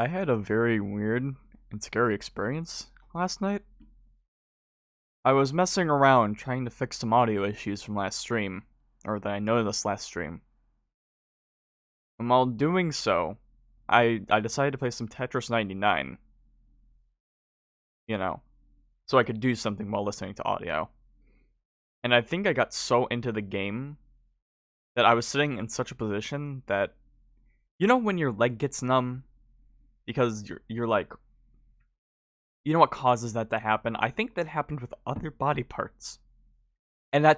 I had a very weird and scary experience last night. I was messing around trying to fix some audio issues from last stream, or that I noticed last stream. And while doing so, I decided to play some Tetris 99, you know, so I could do something while listening to audio. And I think I got so into the game that I was sitting in such a position that, you know, when your leg gets numb because you're like, you know what causes that to happen? I think that happened with other body parts. And I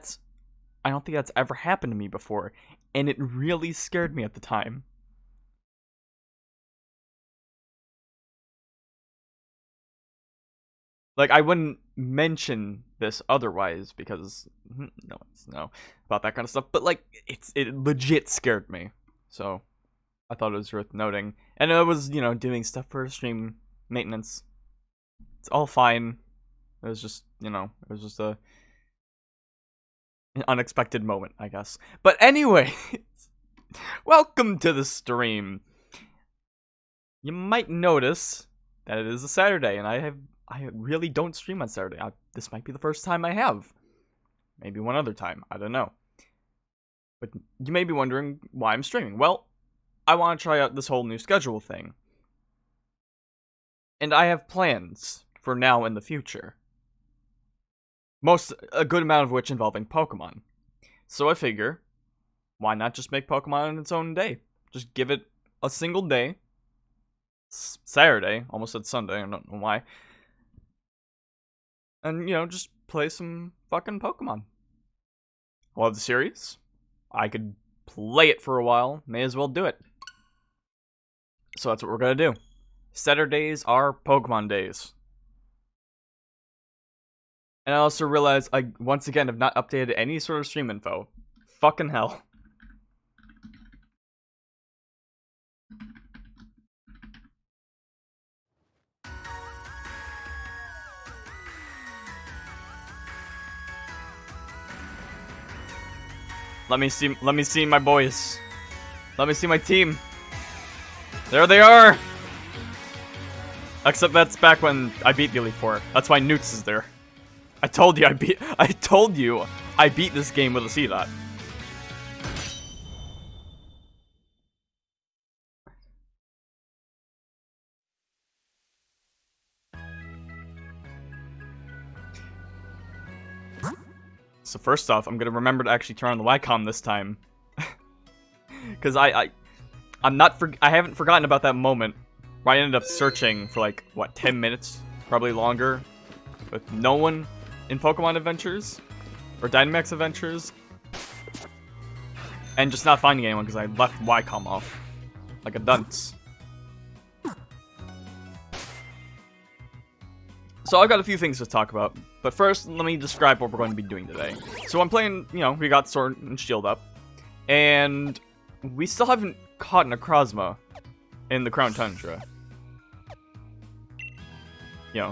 don't think that's ever happened to me before. And it really scared me at the time. Like, I wouldn't mention this otherwise because no one's know about that kind of stuff. But, like, it legit scared me. So, I thought it was worth noting. And I was, doing stuff for stream maintenance. It's all fine. It was just, an unexpected moment, I guess. But anyway, welcome to the stream. You might notice that it is a Saturday, and I really don't stream on Saturday. This might be the first time I have. Maybe one other time. I don't know. But you may be wondering why I'm streaming. Well, I want to try out this whole new schedule thing. And I have plans for now and the future. A good amount of which involving Pokemon. So I figure, why not just make Pokemon on its own day? Just give it a single day. Saturday, almost said Sunday, I don't know why. And, just play some fucking Pokemon. Love the series. I could play it for a while. May as well do it. So that's what we're gonna do. Saturdays are Pokemon days. And I also realized I, once again, have not updated any sort of stream info. Fucking hell. Let me see my boys. Let me see my team. There they are! Except that's back when I beat the Elite Four. That's why Newts is there. I told you I beat this game with a C-Dot. So first off, I'm gonna remember to actually turn on the Wacom this time. Cause I haven't forgotten about that moment where I ended up searching for like, what, 10 minutes? Probably longer. With no one in Pokemon Adventures or Dynamax Adventures, and just not finding anyone because I left Wacom off like a dunce. So I've got a few things to talk about, but first let me describe what we're going to be doing today. So I'm playing, we got Sword and Shield up, and we still haven't caught Necrozma in the Crown Tundra.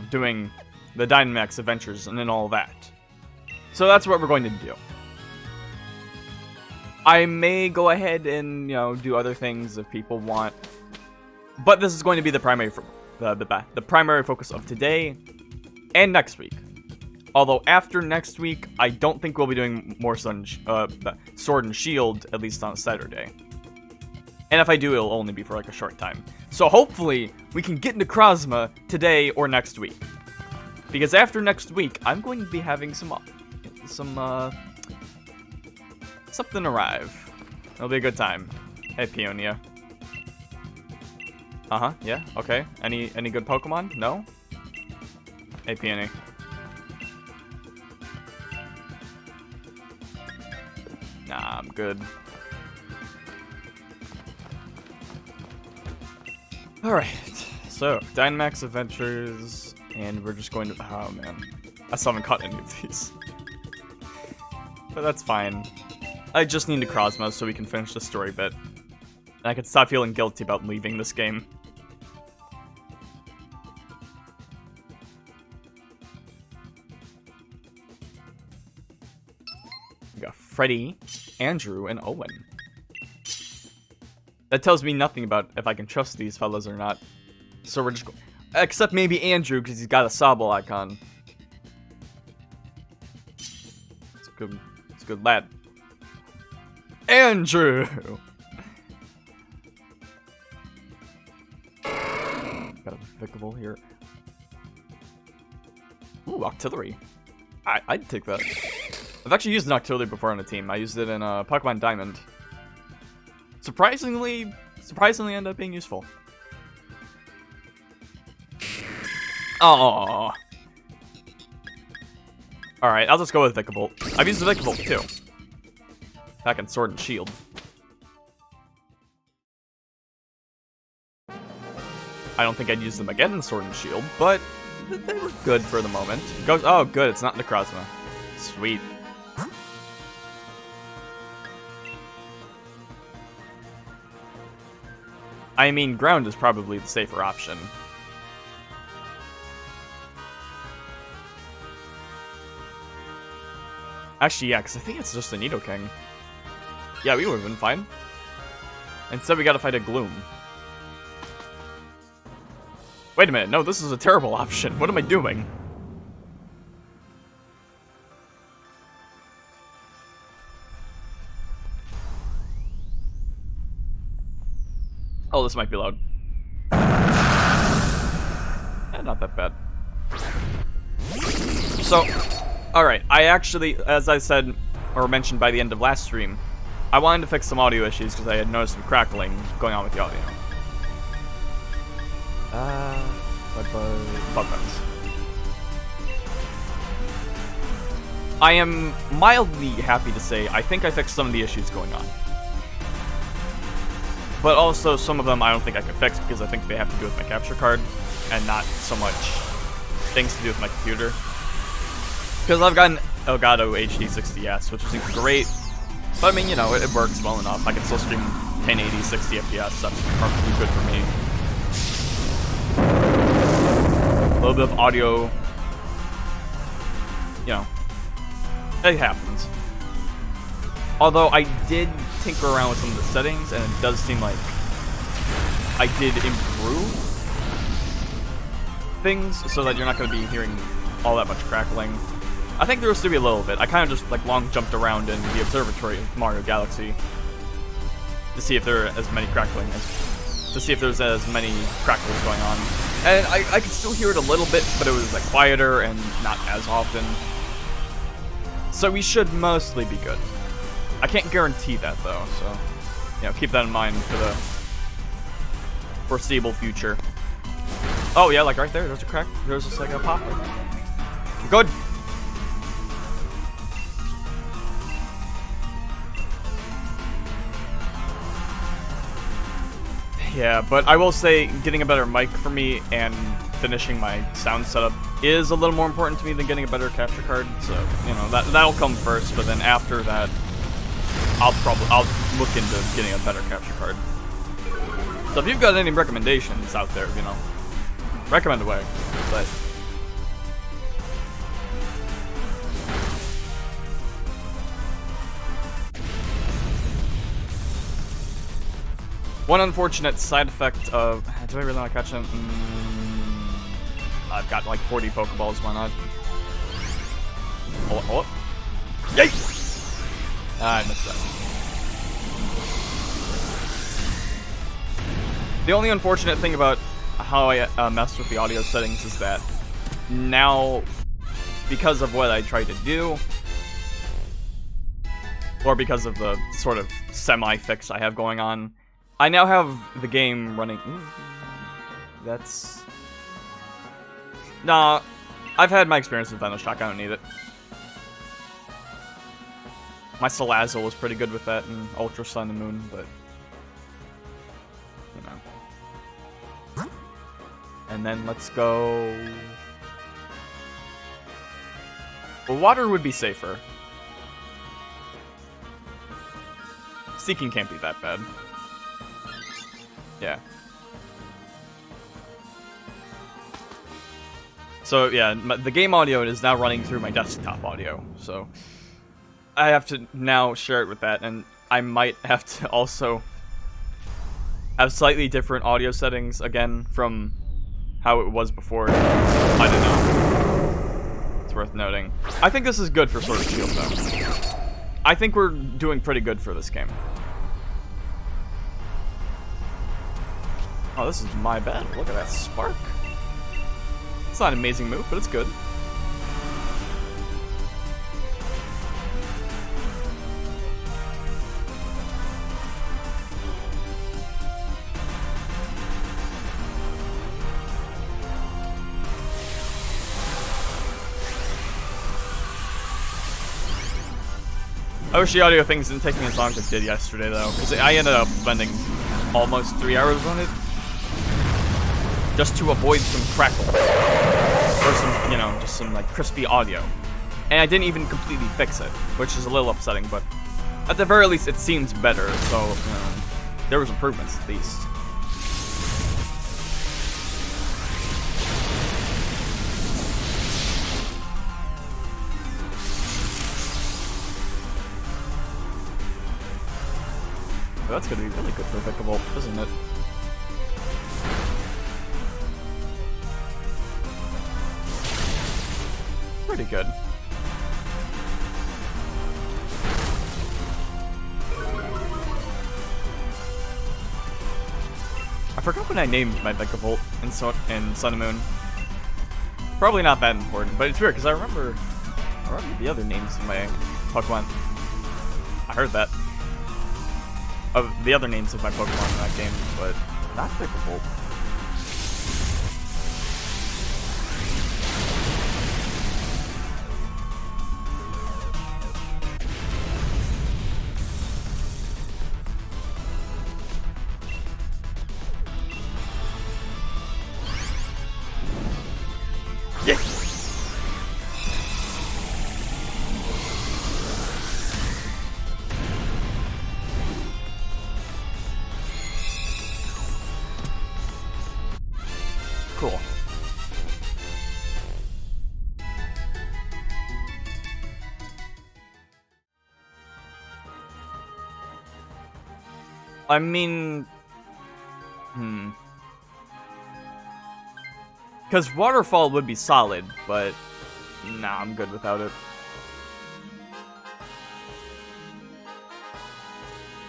Doing the Dynamax Adventures and then all that. So that's what we're going to do. I may go ahead and, do other things if people want. But this is going to be the primary the primary focus of today and next week. Although after next week, I don't think we'll be doing more Sword and Shield, at least on a Saturday. And if I do, it'll only be for like a short time. So hopefully, we can get Necrozma today or next week. Because after next week, I'm going to be having something arrive. It'll be a good time. Hey, Peony. Uh-huh, yeah, okay. Any good Pokemon? No? Hey, Peony. Nah, I'm good. Alright, so, Dynamax Adventures, and we're just going to... Oh, man. I still haven't caught any of these. But that's fine. I just need Necrozma so we can finish the story bit. And I can stop feeling guilty about leaving this game. We got Freddy, Andrew, and Owen. That tells me nothing about if I can trust these fellas or not. So we're just except maybe Andrew, because he's got a Sabo icon. It's a good lad. Andrew! Got a Vicable here. Ooh, Octillery. I'd take that. I've actually used an Octillery before on a team. I used it in Pokemon Diamond. Surprisingly ended up being useful. Oh. Alright, I'll just go with Vicable. I've used the Vicable too. Back in Sword and Shield. I don't think I'd use them again in Sword and Shield, but they were good for the moment. Oh, good, it's not Necrozma. Sweet. I mean, Ground is probably the safer option. Actually, yeah, because I think it's just a Nidoking. Yeah, we would have been fine. Instead, we gotta fight a Gloom. Wait a minute, no, this is a terrible option. What am I doing? Oh, this might be loud. Not that bad. So, alright, I actually, as I said, or mentioned by the end of last stream, I wanted to fix some audio issues because I had noticed some crackling going on with the audio. Bug bugs. I am mildly happy to say I think I fixed some of the issues going on. But also, some of them I don't think I can fix because I think they have to do with my capture card and not so much things to do with my computer. Because I've got an Elgato HD 60S, which is great. But I mean, you know, it works well enough. I can still stream 1080, 60 FPS. That's perfectly good for me. A little bit of audio, you know, it happens. Although I did tinker around with some of the settings, and it does seem like I did improve things so that you're not going to be hearing all that much crackling. I think there will still be a little bit. I kind of just like long jumped around in the observatory of Mario Galaxy to see if there are as many crackling to see if there's as many crackles going on. And I could still hear it a little bit, but it was like quieter and not as often. So we should mostly be good. I can't guarantee that though, so you know, keep that in mind for the foreseeable future. Oh yeah, like right there, there's a crack. There's just like a pop. Good. Yeah, but I will say getting a better mic for me and finishing my sound setup is a little more important to me than getting a better capture card. So, you know, that'll come first, but then after that, I'll look into getting a better capture card. So if you've got any recommendations out there, you know, recommend away. But one unfortunate side effect of... Do I really want to catch him? I've got like 40 Pokeballs, why not? Hold up. Yay! I missed that. The only unfortunate thing about how I messed with the audio settings is that now, because of what I tried to do, or because of the sort of semi-fix I have going on, I now have the game running... Ooh, that's... Nah, I've had my experience with Venoshock, I don't need it. My Salazzle was pretty good with that in Ultra Sun and Moon, but... You know. And then let's go... Well, water would be safer. Seeking can't be that bad. Yeah. So yeah, the game audio is now running through my desktop audio, so I have to now share it with that, and I might have to also have slightly different audio settings again from how it was before. I don't know. It's worth noting. I think this is good for Sword and Shield, though. I think we're doing pretty good for this game. Oh, this is my bed. Look at that spark. It's not an amazing move, but it's good. I wish the audio things didn't take me as long as it did yesterday, though, because I ended up spending almost 3 hours on it just to avoid some crackle or some, you know, just some like crispy audio. And I didn't even completely fix it, which is a little upsetting, but at the very least, it seems better. So, you know, there was improvements at least. That's gonna be really good for Vicavolt, isn't it? Pretty good. I forgot when I named my Vicavolt in Sun and Moon. Probably not that important, but it's weird because I remember the other names of my Pokemon. I heard that. Of the other names of my Pokemon in that game, but not Vicavolt. Yes! Cool. I mean... Because Waterfall would be solid, but... Nah, I'm good without it.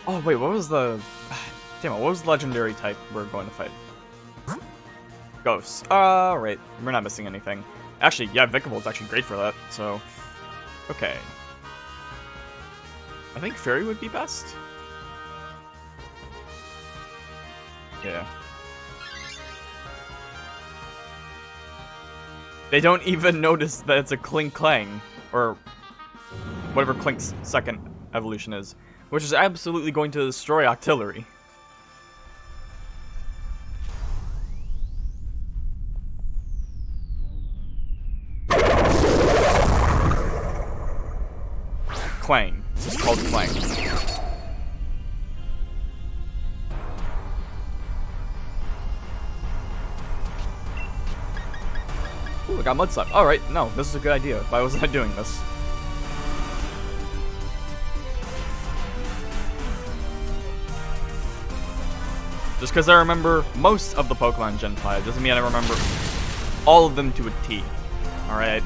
Oh, wait, what was the... Damn it, what was the legendary type we're going to fight? Ghosts. Right. We're not missing anything. Actually, yeah, Vicavolt's actually great for that, so... Okay. I think Fairy would be best. Yeah. They don't even notice that it's a Clink Clang, or whatever Clink's second evolution is, which is absolutely going to destroy Octillery. Clang. This is called Clang. Ooh, I got Mud Slap. Alright, no, this is a good idea. Why wasn't I doing this? Just because I remember most of the Pokemon Gen 5 doesn't mean I remember all of them to a T. Alright.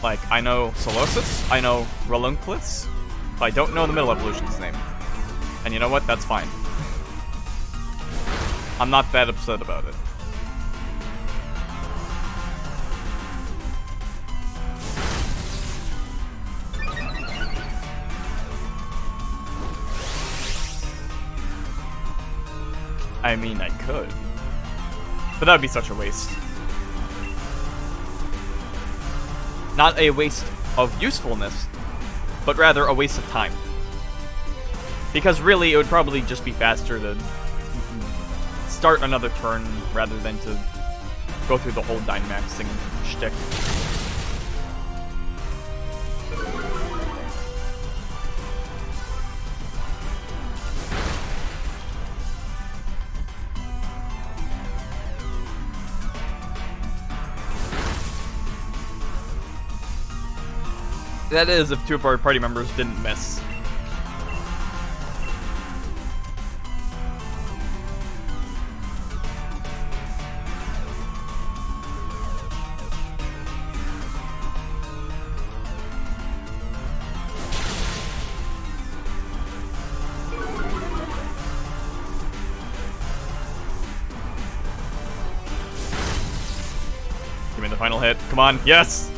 Like, I know Solosis, I know Relunculus, but I don't know the middle evolution's name. And you know what? That's fine. I'm not that upset about it. I mean, I could. But that would be such a waste. Not a waste of usefulness, but rather a waste of time. Because really, it would probably just be faster to start another turn rather than to go through the whole Dynamaxing shtick. That is, if two of our party members didn't miss. hit. Come on. Yes!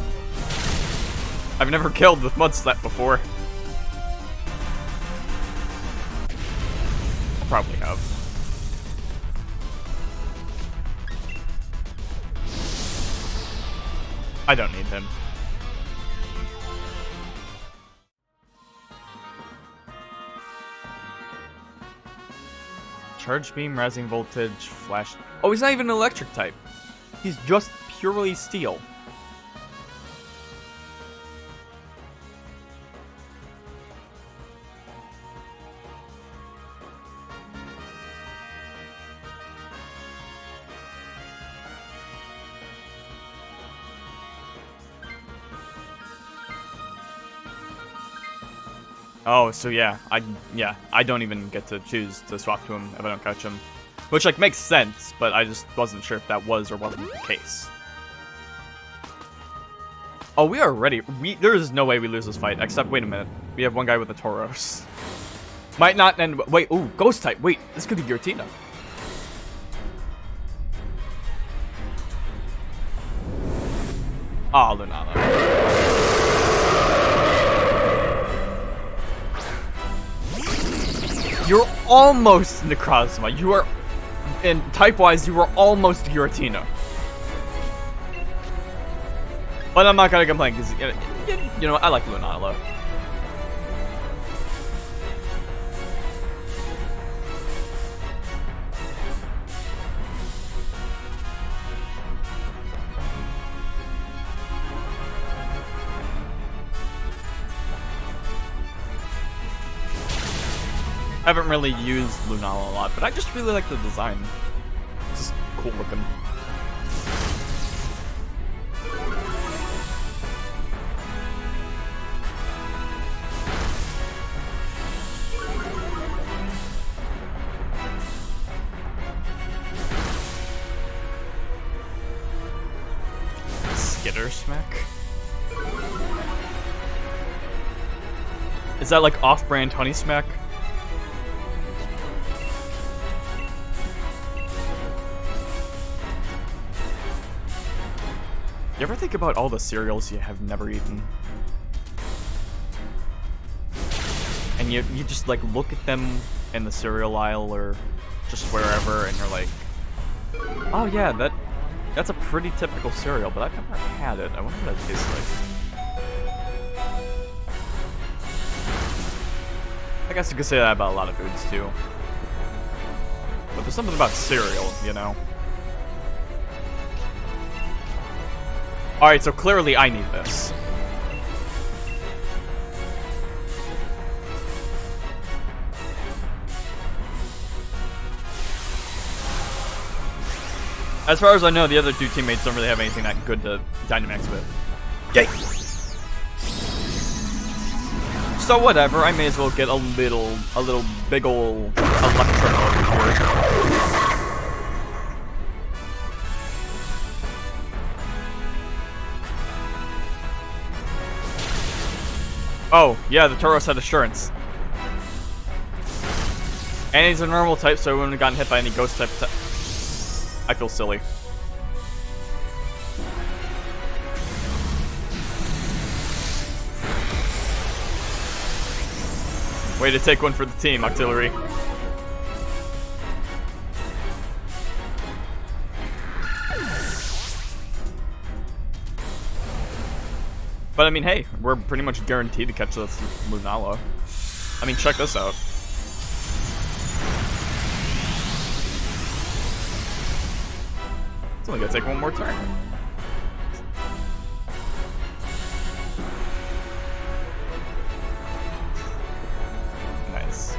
I've never killed with Mud Slap before. I'll probably have. I don't need him. Charge beam, rising voltage, flash. Oh, he's not even an electric type. He's just purely steel. Oh, so yeah, I don't even get to choose to swap to him if I don't catch him. Which, like, makes sense, but I just wasn't sure if that was or wasn't the case. Oh, we are ready. There is no way we lose this fight, except, wait a minute. We have one guy with a Tauros. Might not end, wait, ooh, Ghost type. Wait, this could be Giratina. Oh, Lunala. You're almost Necrozma. You are, and type-wise, you are almost Giratina. But I'm not gonna complain, because, you know, I like Lunala. I haven't really used Lunala a lot, but I just really like the design. It's just cool looking. Skitter Smack? Is that like off-brand Honey Smack? You ever think about all the cereals you have never eaten? And you just like look at them in the cereal aisle or just wherever and you're like, oh yeah, that's a pretty typical cereal, but I've never had it. I wonder what that tastes like. I guess you could say that about a lot of foods too. But there's something about cereal, you know? Alright, so clearly I need this. As far as I know, the other two teammates don't really have anything that good to Dynamax with. Yay! So whatever, I may as well get a little big ol' Electro over here. Oh, yeah, the Tauros had Assurance. And he's a normal type, so I wouldn't have gotten hit by any ghost type. I feel silly. Way to take one for the team, Octillery. But I mean, hey, we're pretty much guaranteed to catch this Lunala. I mean, check this out. It's only gonna take one more turn. Nice.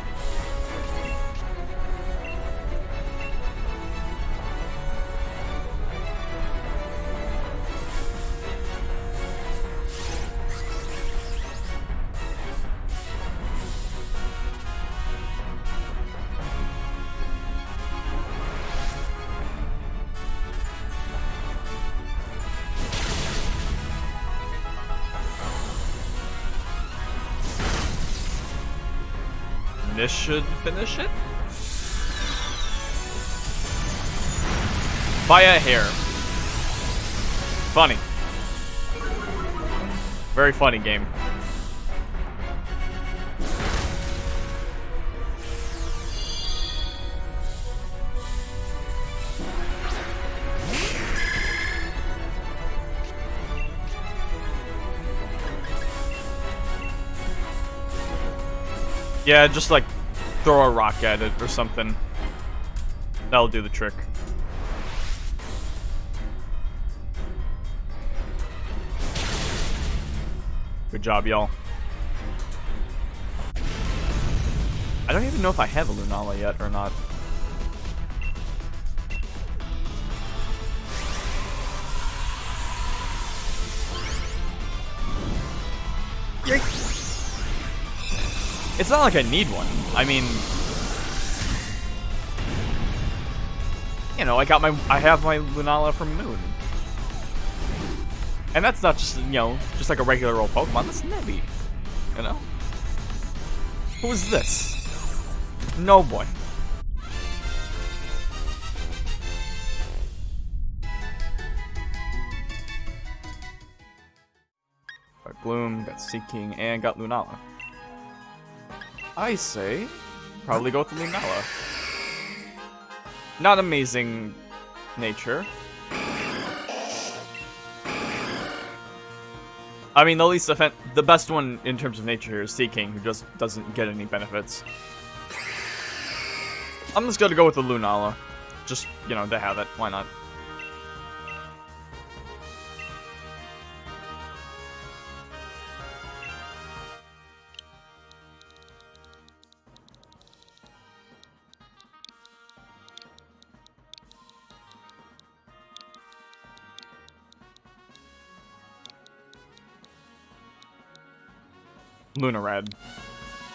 This should finish it. By a hair. Funny. Very funny game. Yeah, just like throw a rock at it or something. That'll do the trick. Good job, y'all. I don't even know if I have a Lunala yet or not. Yikes. It's not like I need one. I mean, you know, I have my Lunala from Moon. And that's not just, you know, just like a regular old Pokemon, that's Nebby. You know? Who is this? No boy. Got Gloom, got Seeking, and got Lunala. I say, probably go with the Lunala. Not amazing nature. I mean, the best one in terms of nature here is Seeking, who just doesn't get any benefits. I'm just gonna go with the Lunala. Just, you know, to have it. Why not? Lunarad.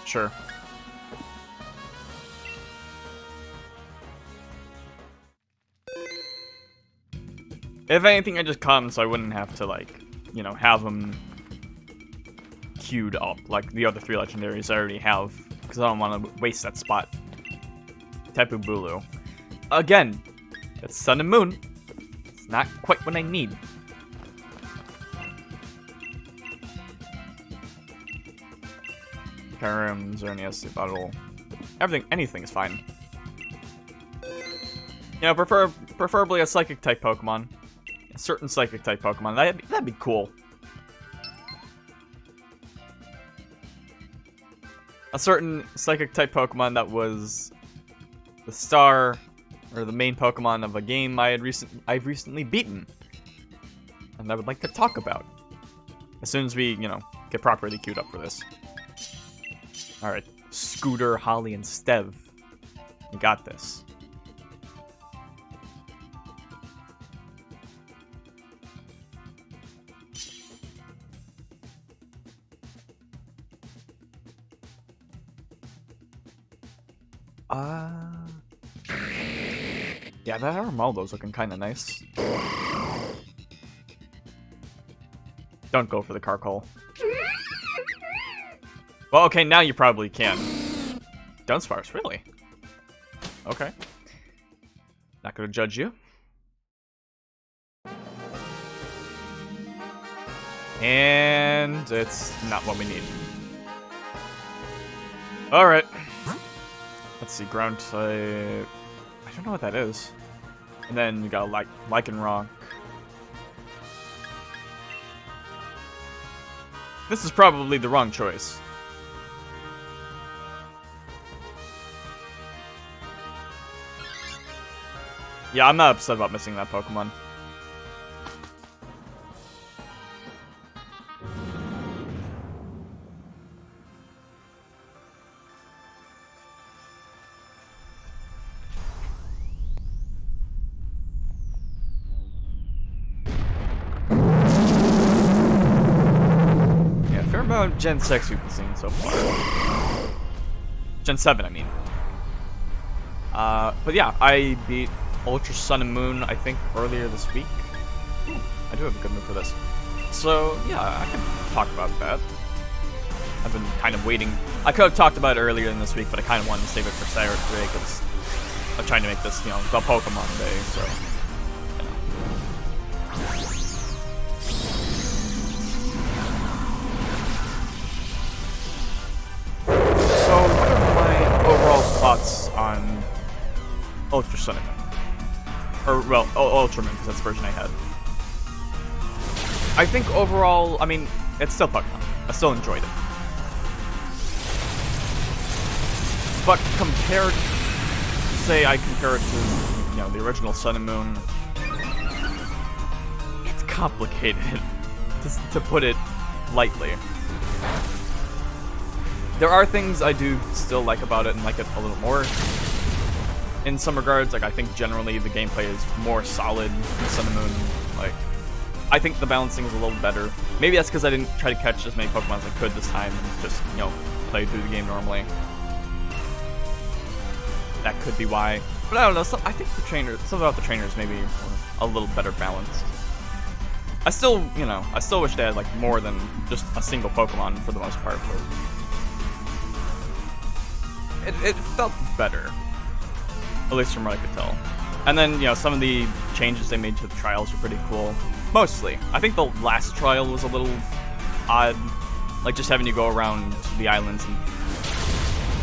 Sure. If anything, I just come so I wouldn't have to, like, you know, have them queued up like the other 3 legendaries I already have, because I don't want to waste that spot. Tapu Bulu. Again, it's Sun and Moon. It's not quite what I need. Karim, Xerneas, Bottle. Anything is fine. You know, preferably a Psychic type Pokemon. A certain Psychic type Pokemon. That'd be cool. A certain Psychic type Pokemon that was the star or the main Pokemon of a game I've recently beaten, and I would like to talk about as soon as we, you know, get properly queued up for this. Alright, Scooter, Holly, and Stev. You got this. Yeah, that Armaldo's looking kind of nice. Don't go for the Carkol. Well, okay, now you probably can. Dunsparce, really? Okay. Not gonna judge you. And it's not what we need. Alright. Let's see, ground type. I don't know what that is. And then you got Lycanroc. This is probably the wrong choice. Yeah, I'm not upset about missing that Pokemon. Yeah, fair amount of Gen 6 we've seen so far. Gen 7, I mean. But yeah, I beat Ultra Sun and Moon, I think, earlier this week. I do have a good move for this. So, yeah, I can talk about that. I've been kind of waiting. I could have talked about it earlier in this week, but I kind of wanted to save it for Saturday today, because I'm trying to make this, you know, the Pokemon day, so, you know. Ultra Sun and Moon. Or, well, Ultra Moon, because that's the version I had. I think overall, I mean, it's still Pokemon. I still enjoyed it. But compared, say I compare it to, you know, the original Sun and Moon, it's complicated, to put it lightly. There are things I do still like about it and like it a little more. In some regards, like, I think generally the gameplay is more solid in Sun and Moon. Like, I think the balancing is a little better. Maybe that's because I didn't try to catch as many Pokemon as I could this time and just, you know, play through the game normally. That could be why. But I don't know, I think the trainers, something about the trainers maybe a little better balanced. I still, you know, I still wish they had, like, more than just a single Pokemon for the most part, but it felt better. At least from what I could tell. And then, you know, some of the changes they made to the trials were pretty cool. Mostly. I think the last trial was a little odd. Like, just having you go around the islands and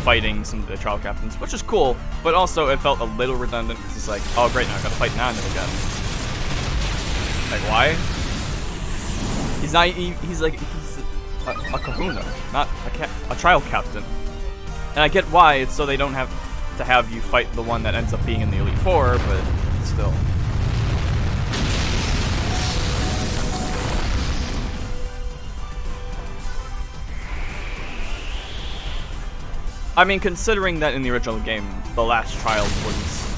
fighting some of the trial captains, which is cool, but also it felt a little redundant, because it's like, oh great, now I gotta fight Nanu again. Like, why? He's not, he's a kahuna, not a trial captain. And I get why, it's so they don't have to have you fight the one that ends up being in the Elite Four, but still. I mean, considering that in the original game, the last trial was,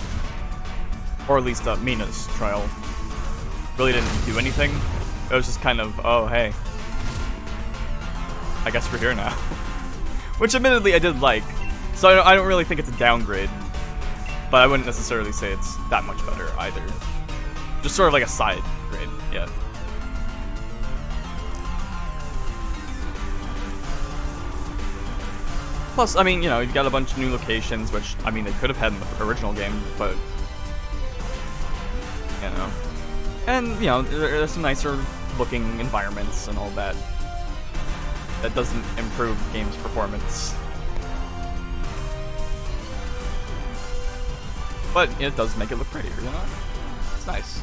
or at least Mina's trial, really didn't do anything. It was just kind of, oh hey, I guess we're here now. Which admittedly I did like. So I don't really think it's a downgrade, but I wouldn't necessarily say it's that much better either. Just sort of like a side grade, yeah. Plus, I mean, you know, you've got a bunch of new locations, which, I mean, they could have had in the original game, but, you know. And, you know, there's some nicer looking environments and all that. That doesn't improve the game's performance. But it does make it look prettier, you know? It's nice.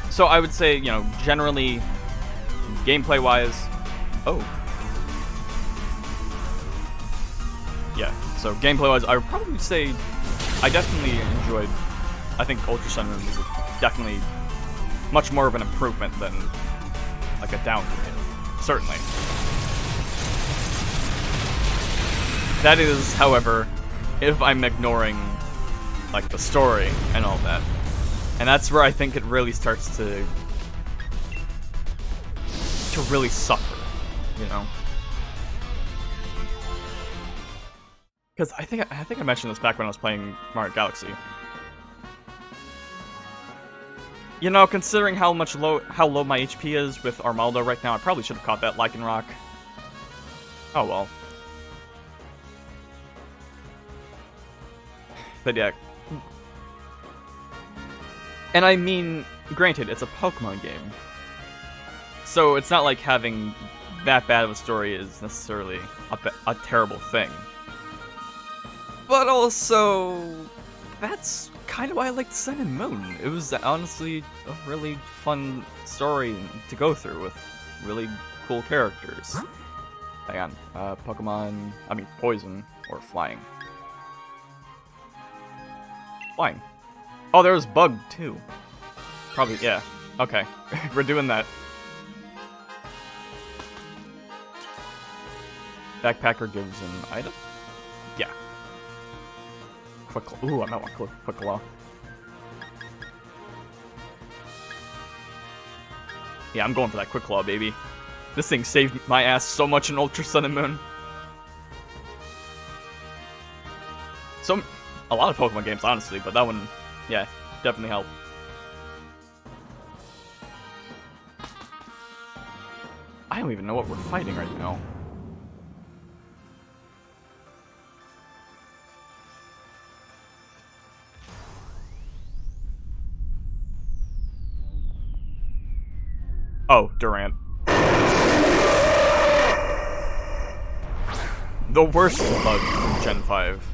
So I would say, you know, generally, gameplay-wise... Oh. Yeah, so gameplay-wise, I would probably say I definitely enjoyed... I think Ultra Sun and Moon is definitely much more of an improvement than, like, a downgrade. Certainly. That is, however, if I'm ignoring, like, the story and all that. And that's where I think it really starts to really suffer, you know? Because I think I mentioned this back when I was playing Mario Galaxy. You know, considering how low my HP is with Armaldo right now, I probably should have caught that Lycanroc. Oh well. But yeah. And I mean, granted, it's a Pokemon game. So it's not like having that bad of a story is necessarily a terrible thing. But also, that's kind of why I liked Sun and Moon. It was honestly a really fun story to go through with really cool characters. Hang on, Pokemon, I mean Poison, or Flying. Flying. Oh, there was Bug, too. Probably, yeah. Okay, we're doing that. Backpacker gives an item? Yeah. Quick, ooh, I might want Quick Claw. Yeah, I'm going for that Quick Claw, baby. This thing saved my ass so much in Ultra Sun and Moon. So, a lot of Pokemon games, honestly, but that one, yeah, definitely helped. I don't even know what we're fighting right now. Oh, Durant. The worst bug from Gen 5.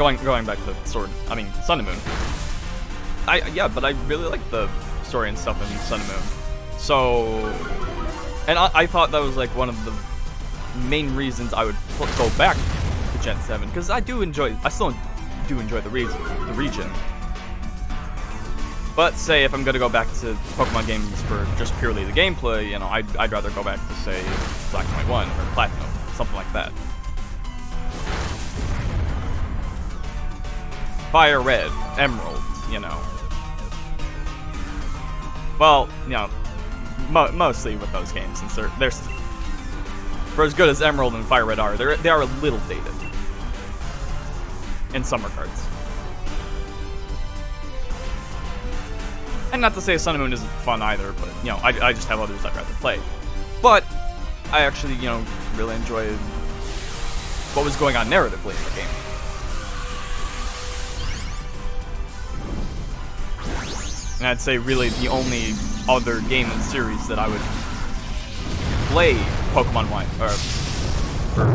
going back to Sun and Moon. But I really like the story and stuff in Sun and Moon. So, and I thought that was like one of the main reasons I would go back to Gen 7, because I still do enjoy the region. But say if I'm gonna go back to Pokemon games for just purely the gameplay, you know, I'd rather go back to say Black and White 1 or Platinum, something like that. Fire Red, Emerald, you know. Well, you know, mostly with those games, since they're for as good as Emerald and Fire Red are, they are a little dated in some regards. And not to say Sun and Moon isn't fun either, but, you know, I just have others I'd rather play. But I actually, you know, really enjoyed what was going on narratively in the game. And I'd say really the only other game in the series that I would play Pokemon White, or for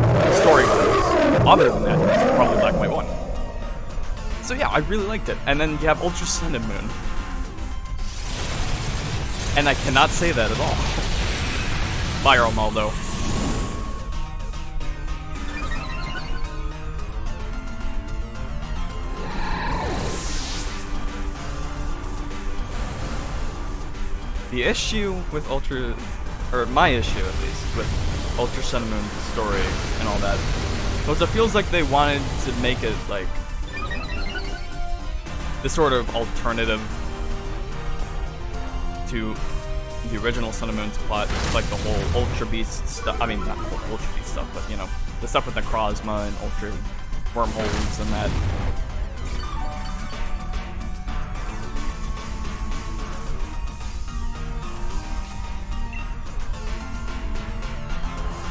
story-wise, other than that, is probably Black and White 1. So yeah, I really liked it. And then you have Ultra Sun and Moon. And I cannot say that at all. Fire Almaldo. The issue with my issue at least, with Ultra Sun and Moon's story and all that, was it feels like they wanted to make it like this sort of alternative to the original Sun and Moon's plot, like the whole Ultra Beast stuff. I mean, not the whole Ultra Beast stuff, but you know, the stuff with Necrozma and Ultra Wormholes and that.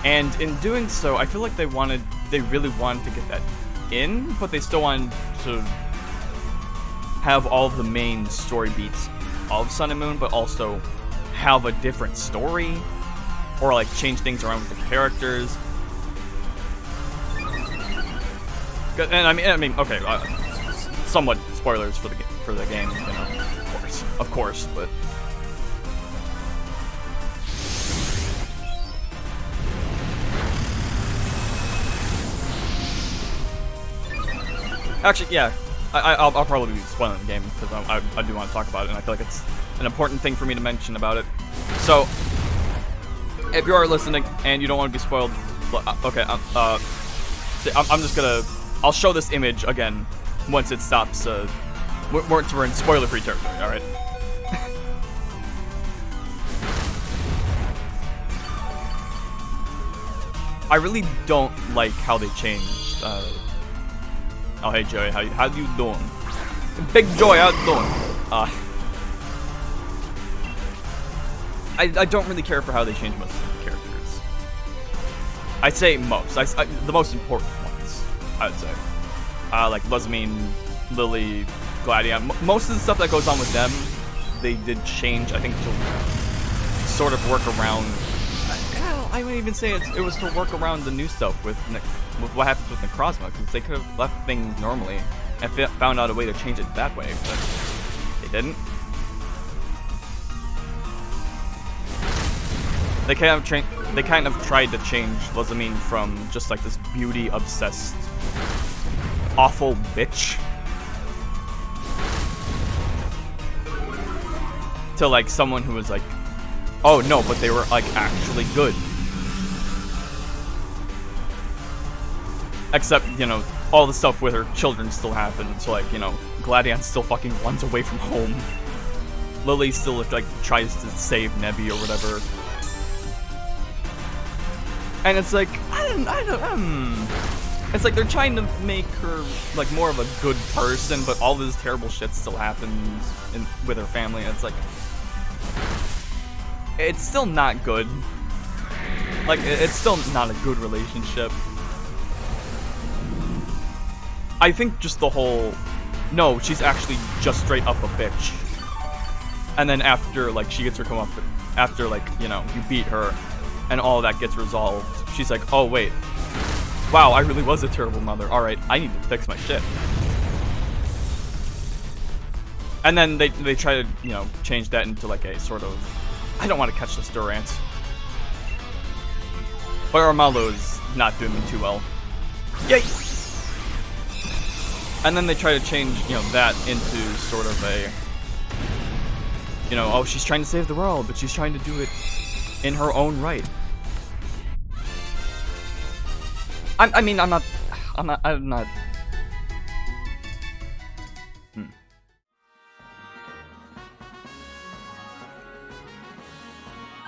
And in doing so, I feel like they really wanted to get that in, but they still wanted to have all of the main story beats of Sun and Moon, but also have a different story, or like change things around with the characters. And I mean, okay, somewhat spoilers for the game, you know, of course, but. Actually, yeah, I'll probably be spoiling the game because I do want to talk about it, and I feel like it's an important thing for me to mention about it. So, if you are listening and you don't want to be spoiled, okay, I'm just gonna, I'll show this image again once it stops, once we're in spoiler-free territory, alright? I really don't like how they changed, oh, hey Joey, how you doing? Big Joey, how you doing? I don't really care for how they change most of the characters. I'd say most. The most important ones, I would say. Like Buzzmine, Lily, Gladion. Most of the stuff that goes on with them, they did change, I think, to sort of work around. I would even say it was to work around the new stuff with what happens with Necrozma, because they could have left things normally and found out a way to change it that way, but they didn't. They kind of tried to change Buzzmine from just like this beauty-obsessed, awful bitch to like someone who was like, oh no, but they were like actually good. Except, you know, all the stuff with her children still happens. So like, you know, Gladion still fucking runs away from home. Lily still like tries to save Nebby or whatever. And it's like, it's like they're trying to make her like more of a good person, but all this terrible shit still happens with her family. And it's like, it's still not good. Like, it's still not a good relationship. I think just the whole, no, she's actually just straight up a bitch. And then after, like, she gets her comeuppance, after, like, you know, you beat her, and all that gets resolved, she's like, oh, wait, Wow, I really was a terrible mother. Alright, I need to fix my shit. And then they try to, you know, change that into like a sort of... I don't want to catch this Durant. But Armaldo is not doing me too well. Yay! And then they try to change, you know, that into sort of a... You know, oh, she's trying to save the world, but she's trying to do it in her own right. I'm not...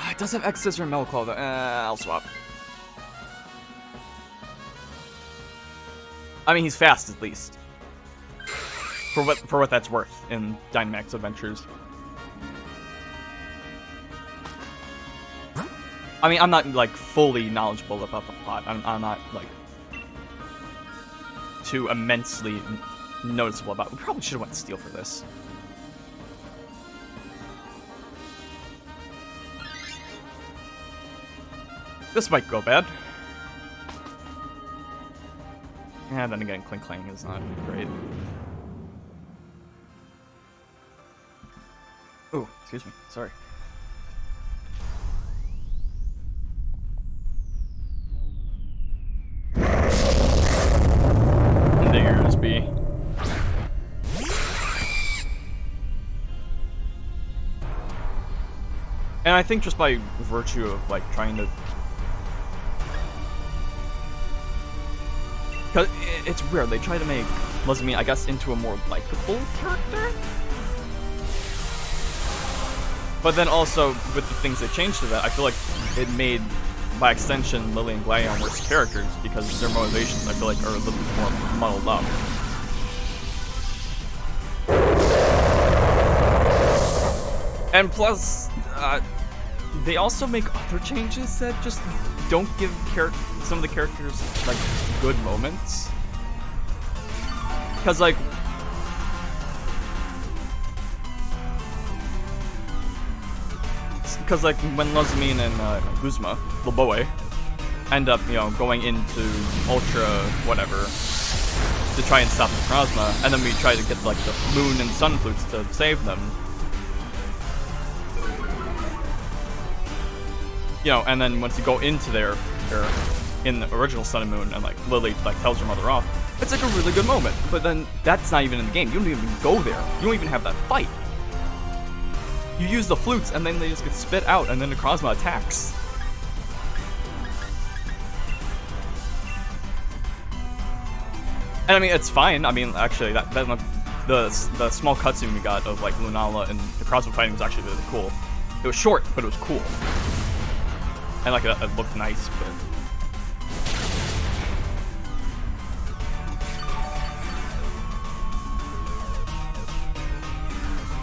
It does have X-Scissor and Metal Claw, though. I'll swap. I mean, he's fast, at least. For what that's worth in Dynamax Adventures. I mean, I'm not, like, fully knowledgeable about the plot. I'm not, like, too immensely noticeable about it. We probably should have went Steel for this. This might go bad. Yeah, then again, Clink Clang is not great. Oh, excuse me. Sorry. There's B. And I think just by virtue of, like, trying to... Because it's weird, they try to make Luzmine, I guess, into a more likable character? But then also, with the things they changed to that, I feel like it made, by extension, Lily and Gladion worse characters, because their motivations, I feel like, are a little bit more muddled up. And plus, they also make other changes that just don't give some of the characters, like, good moments. Because, like... Because, like, when Luzmine and Guzma, Loboe, end up, you know, going into Ultra whatever to try and stop Necrozma, and then we try to get, like, the Moon and Sun Flutes to save them. You know, and then once you go into there in the original Sun and Moon, and, like, Lily, like, tells her mother off, it's, like, a really good moment. But then, that's not even in the game. You don't even go there. You don't even have that fight. You use the flutes, and then they just get spit out, and then Necrozma attacks. And I mean, it's fine. I mean, actually, the small cutscene we got of, like, Lunala and Necrozma fighting was actually really cool. It was short, but it was cool. And, like, it looked nice, but...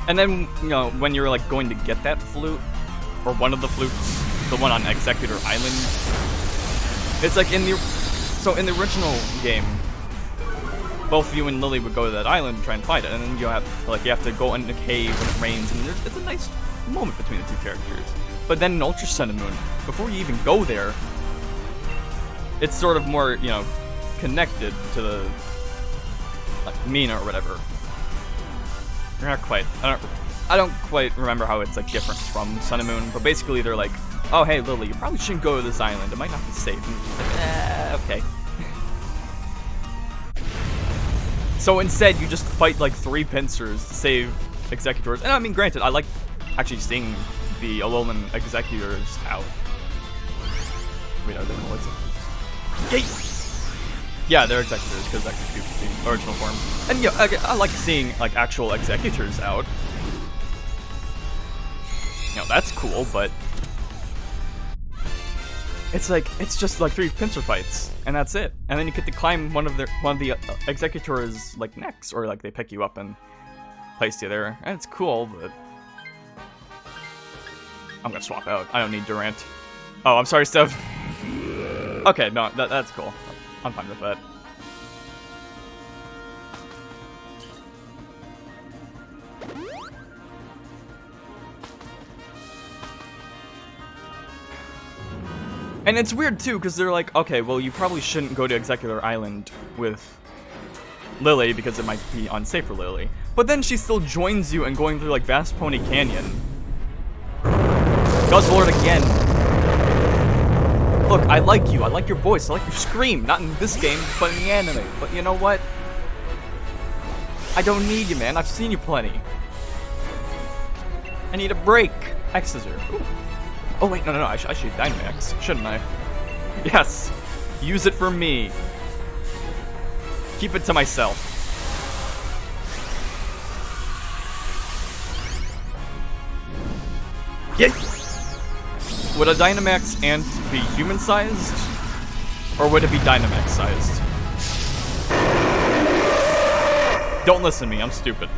And then, you know, when you're, like, going to get that flute, or one of the flutes, the one on Executor Island, it's like in the... So, in the original game, both you and Lily would go to that island and try and fight it, and then you have to go in a cave when it rains, and it's a nice moment between the two characters. But then in Ultra Sun and Moon, before you even go there, it's sort of more, you know, connected to the, like, Mina or whatever. They're not quite. I don't quite remember how it's, like, different from Sun and Moon, but basically they're like, oh, hey, Lily, you probably shouldn't go to this island. It might not be safe. And it's like, okay. So instead, you just fight, like, 3 pincers to save Executors. And I mean, granted, I like actually seeing the Alolan Executors out. Wait, are they what's it? Yay! Yeah, they're Executors, because execute the original form. And yeah, I like seeing, like, actual Executors out. You know, that's cool, but... It's like, it's just like 3 pincer fights, and that's it. And then you get to climb one of the Executors, like, necks, or, like, they pick you up and place you there. And it's cool, but... I'm gonna swap out. I don't need Durant. Oh, I'm sorry, Steph. Okay, no, that's cool. I'm fine with that. And it's weird too, because they're like, okay, well, you probably shouldn't go to Executor Island with Lily because it might be unsafe for Lily. But then she still joins you in going through like Vast Pony Canyon. Guzzlord again. Look, I like you. I like your voice. I like your scream. Not in this game, but in the anime. But you know what? I don't need you, man. I've seen you plenty. I need a break. X Scissor. Oh wait, no. I should Dynamax, shouldn't I? Yes. Use it for me. Keep it to myself. Yeah. Would a Dynamax ant be human-sized? Or would it be Dynamax-sized? Don't listen to me, I'm stupid.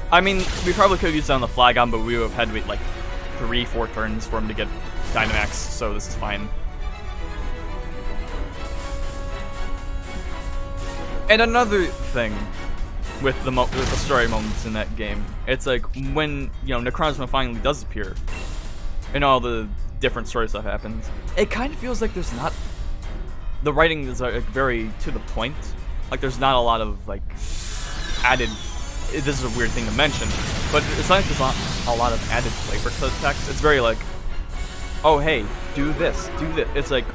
I mean, we probably could have used it on the Flagon, but we would have had to wait like 3-4 turns for him to get Dynamax, so this is fine. And another thing with the story moments in that game, it's like when, you know, Necrozma finally does appear, and all the different story stuff happens, it kind of feels like there's not... The writing is like very to the point. Like there's not a lot of like added... This is a weird thing to mention, but it's like there's not a lot of added flavor to the text. It's very like, oh hey, do this, do this. It's like,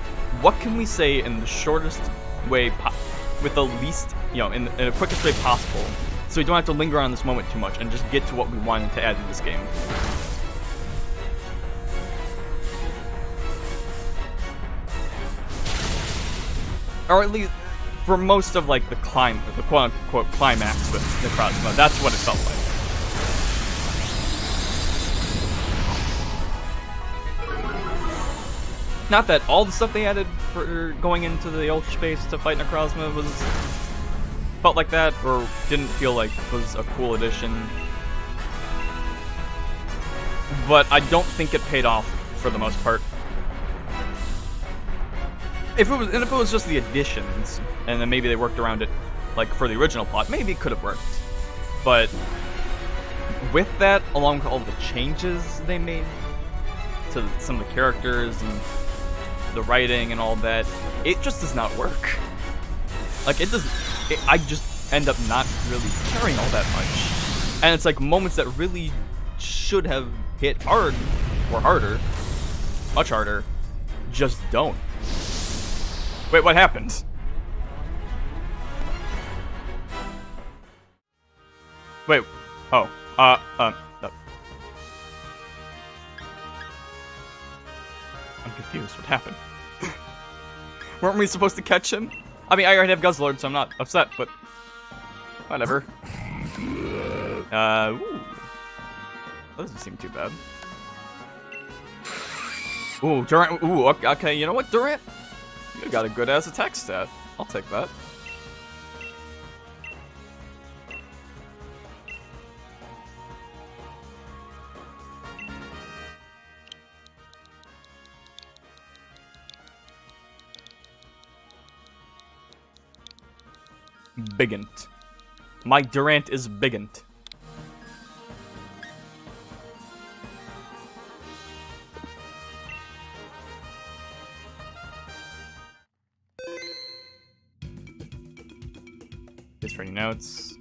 what can we say in the shortest way, with the least, you know, in the quickest way possible, so we don't have to linger on this moment too much and just get to what we wanted to add to this game. Or at least, for most of like the quote-unquote climax with Necrozma, that's what it felt like. Not that all the stuff they added for going into the Ultra Space to fight Necrozma felt like that, or didn't feel like was a cool addition. But I don't think it paid off for the most part. If it was just the additions, and then maybe they worked around it, like for the original plot, maybe it could have worked. But with that, along with all the changes they made to some of the characters and the writing and all that, it just does not work. Like I just end up not really caring all that much. And it's like moments that really should have hit hard, or harder, much harder, just don't. Wait, what happened? Wait, oh, no. I'm confused, what happened? Weren't we supposed to catch him? I mean, I already have Guzzlord, so I'm not upset, but whatever. Ooh. That doesn't seem too bad. Ooh, Durant, ooh, okay, you know what, Durant? You got a good-ass attack stat. I'll take that. Bigant. My Durant is Bigant. Just for any notes.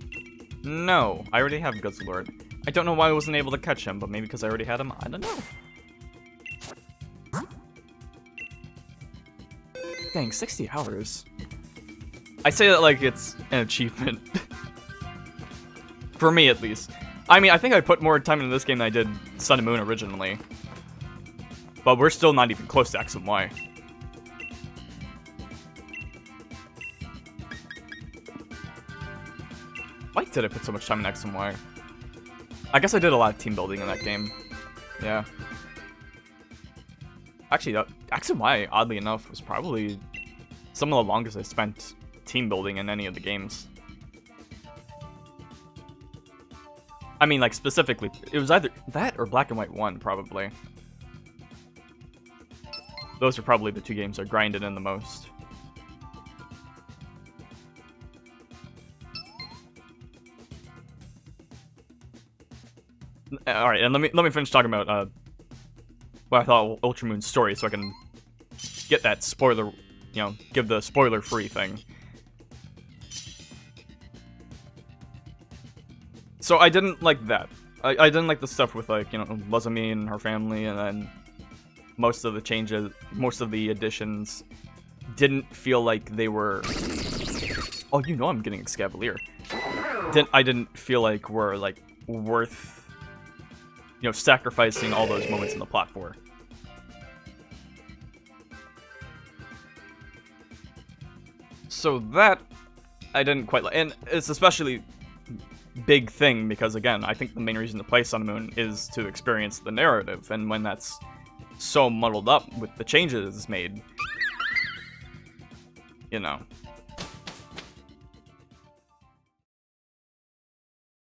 No, I already have Guzzlord. I don't know why I wasn't able to catch him, but maybe because I already had him. I don't know. Dang, 60 hours. I say that like it's an achievement. For me, at least. I mean, I think I put more time into this game than I did Sun and Moon originally. But we're still not even close to X and Y. Why did I put so much time in X and Y? I guess I did a lot of team building in that game. Yeah. Actually, X and Y, oddly enough, was probably some of the longest I spent team building in any of the games. I mean, like, specifically, it was either that or Black and White 1, probably. those are probably the two games I grinded in the most. All right, and let me finish talking about what I thought of Ultramoon's story, so I can get that spoiler, give the spoiler-free thing. So I didn't like that. I didn't like the stuff with, like, Luzami and her family, and then most of the changes, most of the additions didn't feel like they were... Oh, I'm getting Excavalier. I didn't feel like were, like, worth, sacrificing all those moments in the plot for. So that, I didn't quite like. And it's especially big thing because, again, I think the main reason to play Sun and Moon is to experience the narrative, and when that's so muddled up with the changes made,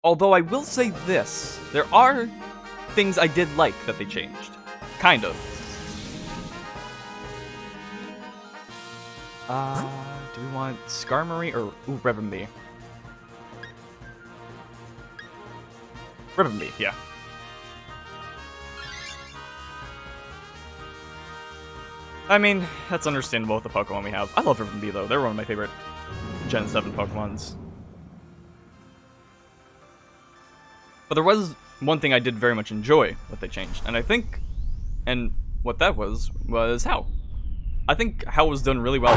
Although I will say this, there are things I did like that they changed. Kind of. Do we want Skarmory or Rivenbee? Rivenbee, yeah. I mean, that's understandable with the Pokemon we have. I love Rivenbee, though. They're one of my favorite Gen 7 Pokemons. But there was one thing I did very much enjoy that they changed, and I think, and what that was How. I think How was done really well.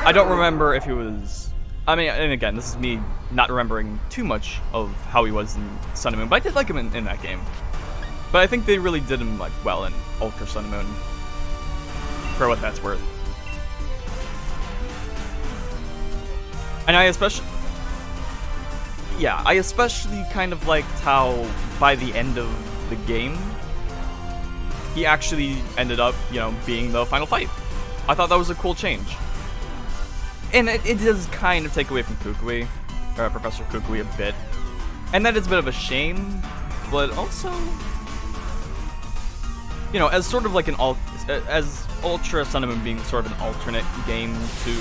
I don't remember if he was... I mean, and again, this is me not remembering too much of how he was in Sun and Moon, but I did like him in that game. But I think they really did him, like, well in Ultra Sun and Moon, for what that's worth. And I especially kind of liked how, by the end of the game, he actually ended up, being the final fight. I thought that was a cool change. And it does kind of take away from Kukui, or Professor Kukui a bit. And that is a bit of a shame, but also, as sort of like as Ultra Sun and Moon being sort of an alternate game to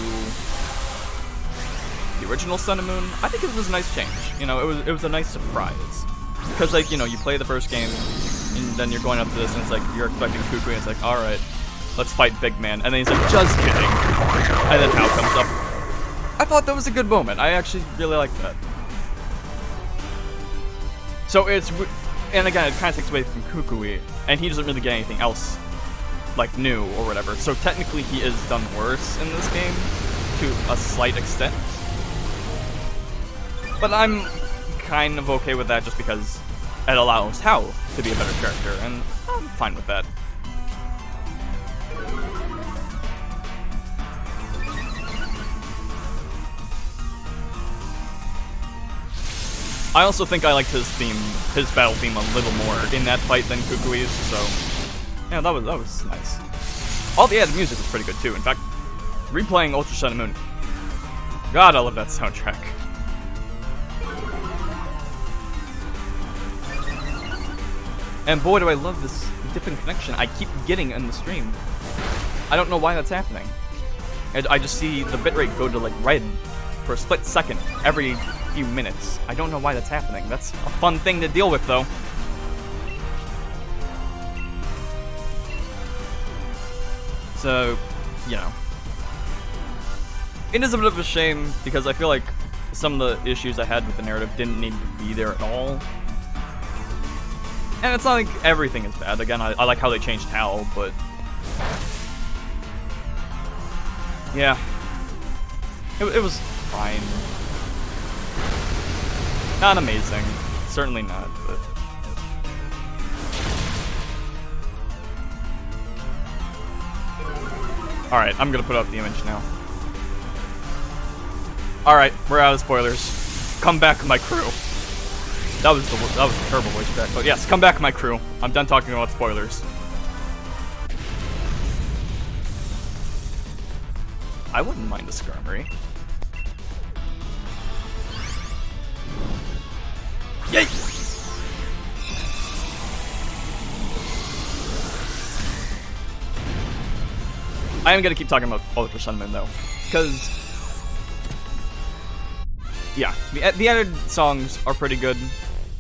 the original Sun and Moon, I think it was a nice change. It was a nice surprise. Because, like, you play the first game, and then you're going up to this, and it's like, you're expecting Kukui, and it's like, alright, let's fight Big Man. And then he's like, just kidding. And then How comes up. I thought that was a good moment. I actually really liked that. So and again, it kind of takes away from Kukui, and he doesn't really get anything else, like, new or whatever. So technically he is done worse in this game, to a slight extent. But I'm kind of okay with that just because it allows How to be a better character, and I'm fine with that. I also think I liked his battle theme a little more in that fight than Kukui's, so yeah, that was nice. All the added music was pretty good too. In fact, replaying Ultra Sun and Moon, God, I love that soundtrack. And boy, do I love this dip in connection I keep getting in the stream. I don't know why that's happening. And I just see the bitrate go to, like, red for a split second every few minutes. I don't know why that's happening. That's a fun thing to deal with, though. So, it is a bit of a shame because I feel like some of the issues I had with the narrative didn't need to be there at all. And it's not like everything is bad. Again, I like how they changed How, but yeah, it was fine. Not amazing, certainly not. But all right, I'm gonna put up the image now. All right, we're out of spoilers. Come back, my crew. That was a terrible voice crack, but yes, come back, my crew. I'm done talking about spoilers. I wouldn't mind a Skarmory. Yay! I am gonna keep talking about Ultra Sun Moon though, because yeah, the added songs are pretty good.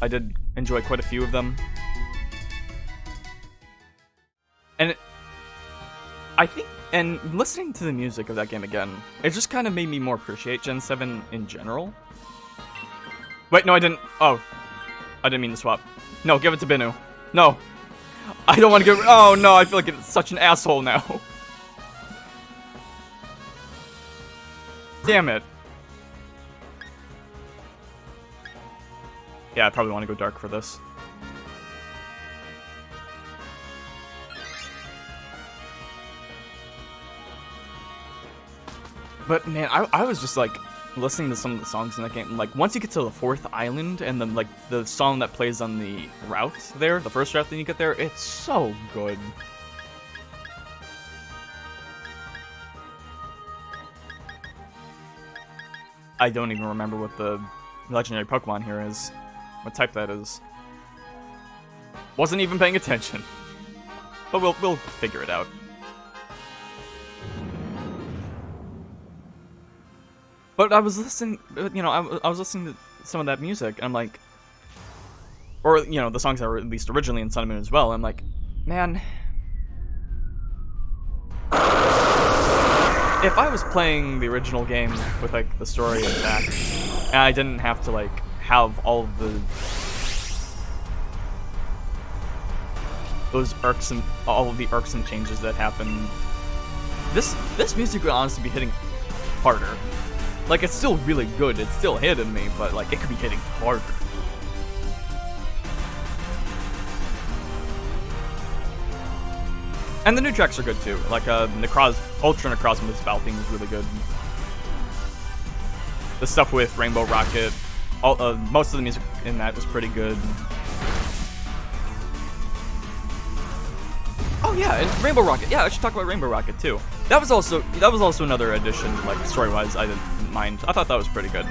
I did enjoy quite a few of them, and I think, and listening to the music of that game again, it just kind of made me more appreciate Gen 7 in general. Wait, no, I didn't. Oh, I didn't mean to swap. No, give it to Binu. No, I don't want to give. Oh no, I feel like it's such an asshole now. Damn it. Yeah, I probably want to go dark for this. But man, I was just like listening to some of the songs in that game. Like once you get to the 4th island and then like the song that plays on the route there, the first route that you get there, it's so good. I don't even remember what the legendary Pokemon here is. What type that is. Wasn't even paying attention. But we'll figure it out. But I was listening, you know, I was listening to some of that music, and I'm like, or, you know, the songs that were at least originally in Sun and Moon as well, and I'm like, man, if I was playing the original game with, like, the story intact, and I didn't have to, like, have all of all of the irksome changes that happen, this music would honestly be hitting harder. Like, it's still really good, it's still hitting me, but, like, it could be hitting harder. And the new tracks are good, too. Like, Ultra Necrozma's Valthing is really good. The stuff with Rainbow Rocket, most of the music in that was pretty good. Oh yeah, and Rainbow Rocket. Yeah, I should talk about Rainbow Rocket too. That was also another addition, like story-wise. I didn't mind. I thought that was pretty good.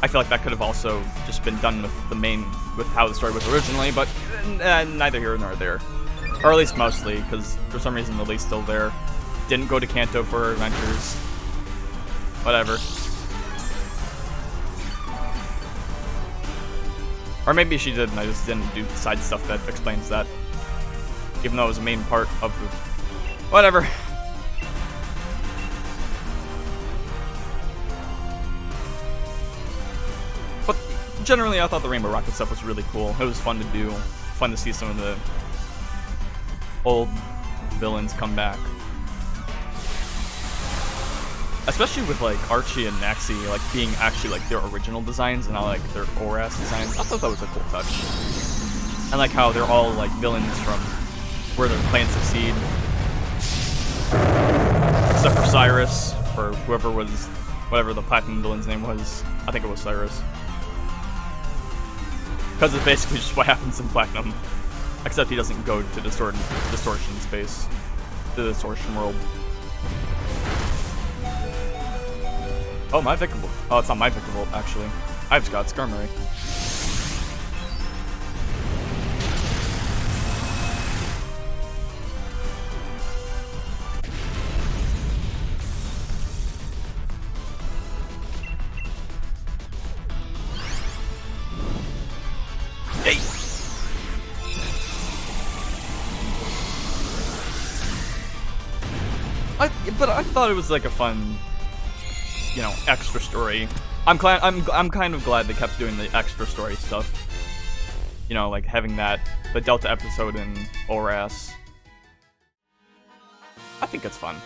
I feel like that could have also just been done with how the story was originally, but neither here nor there. Or at least mostly, because for some reason Lily's still there. Didn't go to Kanto for her adventures. Whatever. Or maybe she did and I just didn't do side stuff that explains that. Even though it was a main part of the... Whatever. But generally I thought the Rainbow Rocket stuff was really cool. It was fun to do. Fun to see some of the old villains come back. Especially with like Archie and Naxi like being actually like their original designs and not like their ORAS designs. I thought that was a cool touch. And like how they're all like villains from where their plans succeed. Except for Cyrus, or whatever the Platinum villain's name was. I think it was Cyrus. Because it's basically just what happens in Platinum. Except he doesn't go to distortion space. The distortion world. Oh, my Vicable. Oh, it's not my Vicable, actually. I've just got Skarmory. Hey! But I thought it was like a fun, you know, extra story. I'm kind of glad they kept doing the extra story stuff. You know, like having the Delta episode in ORAS. I think it's fun.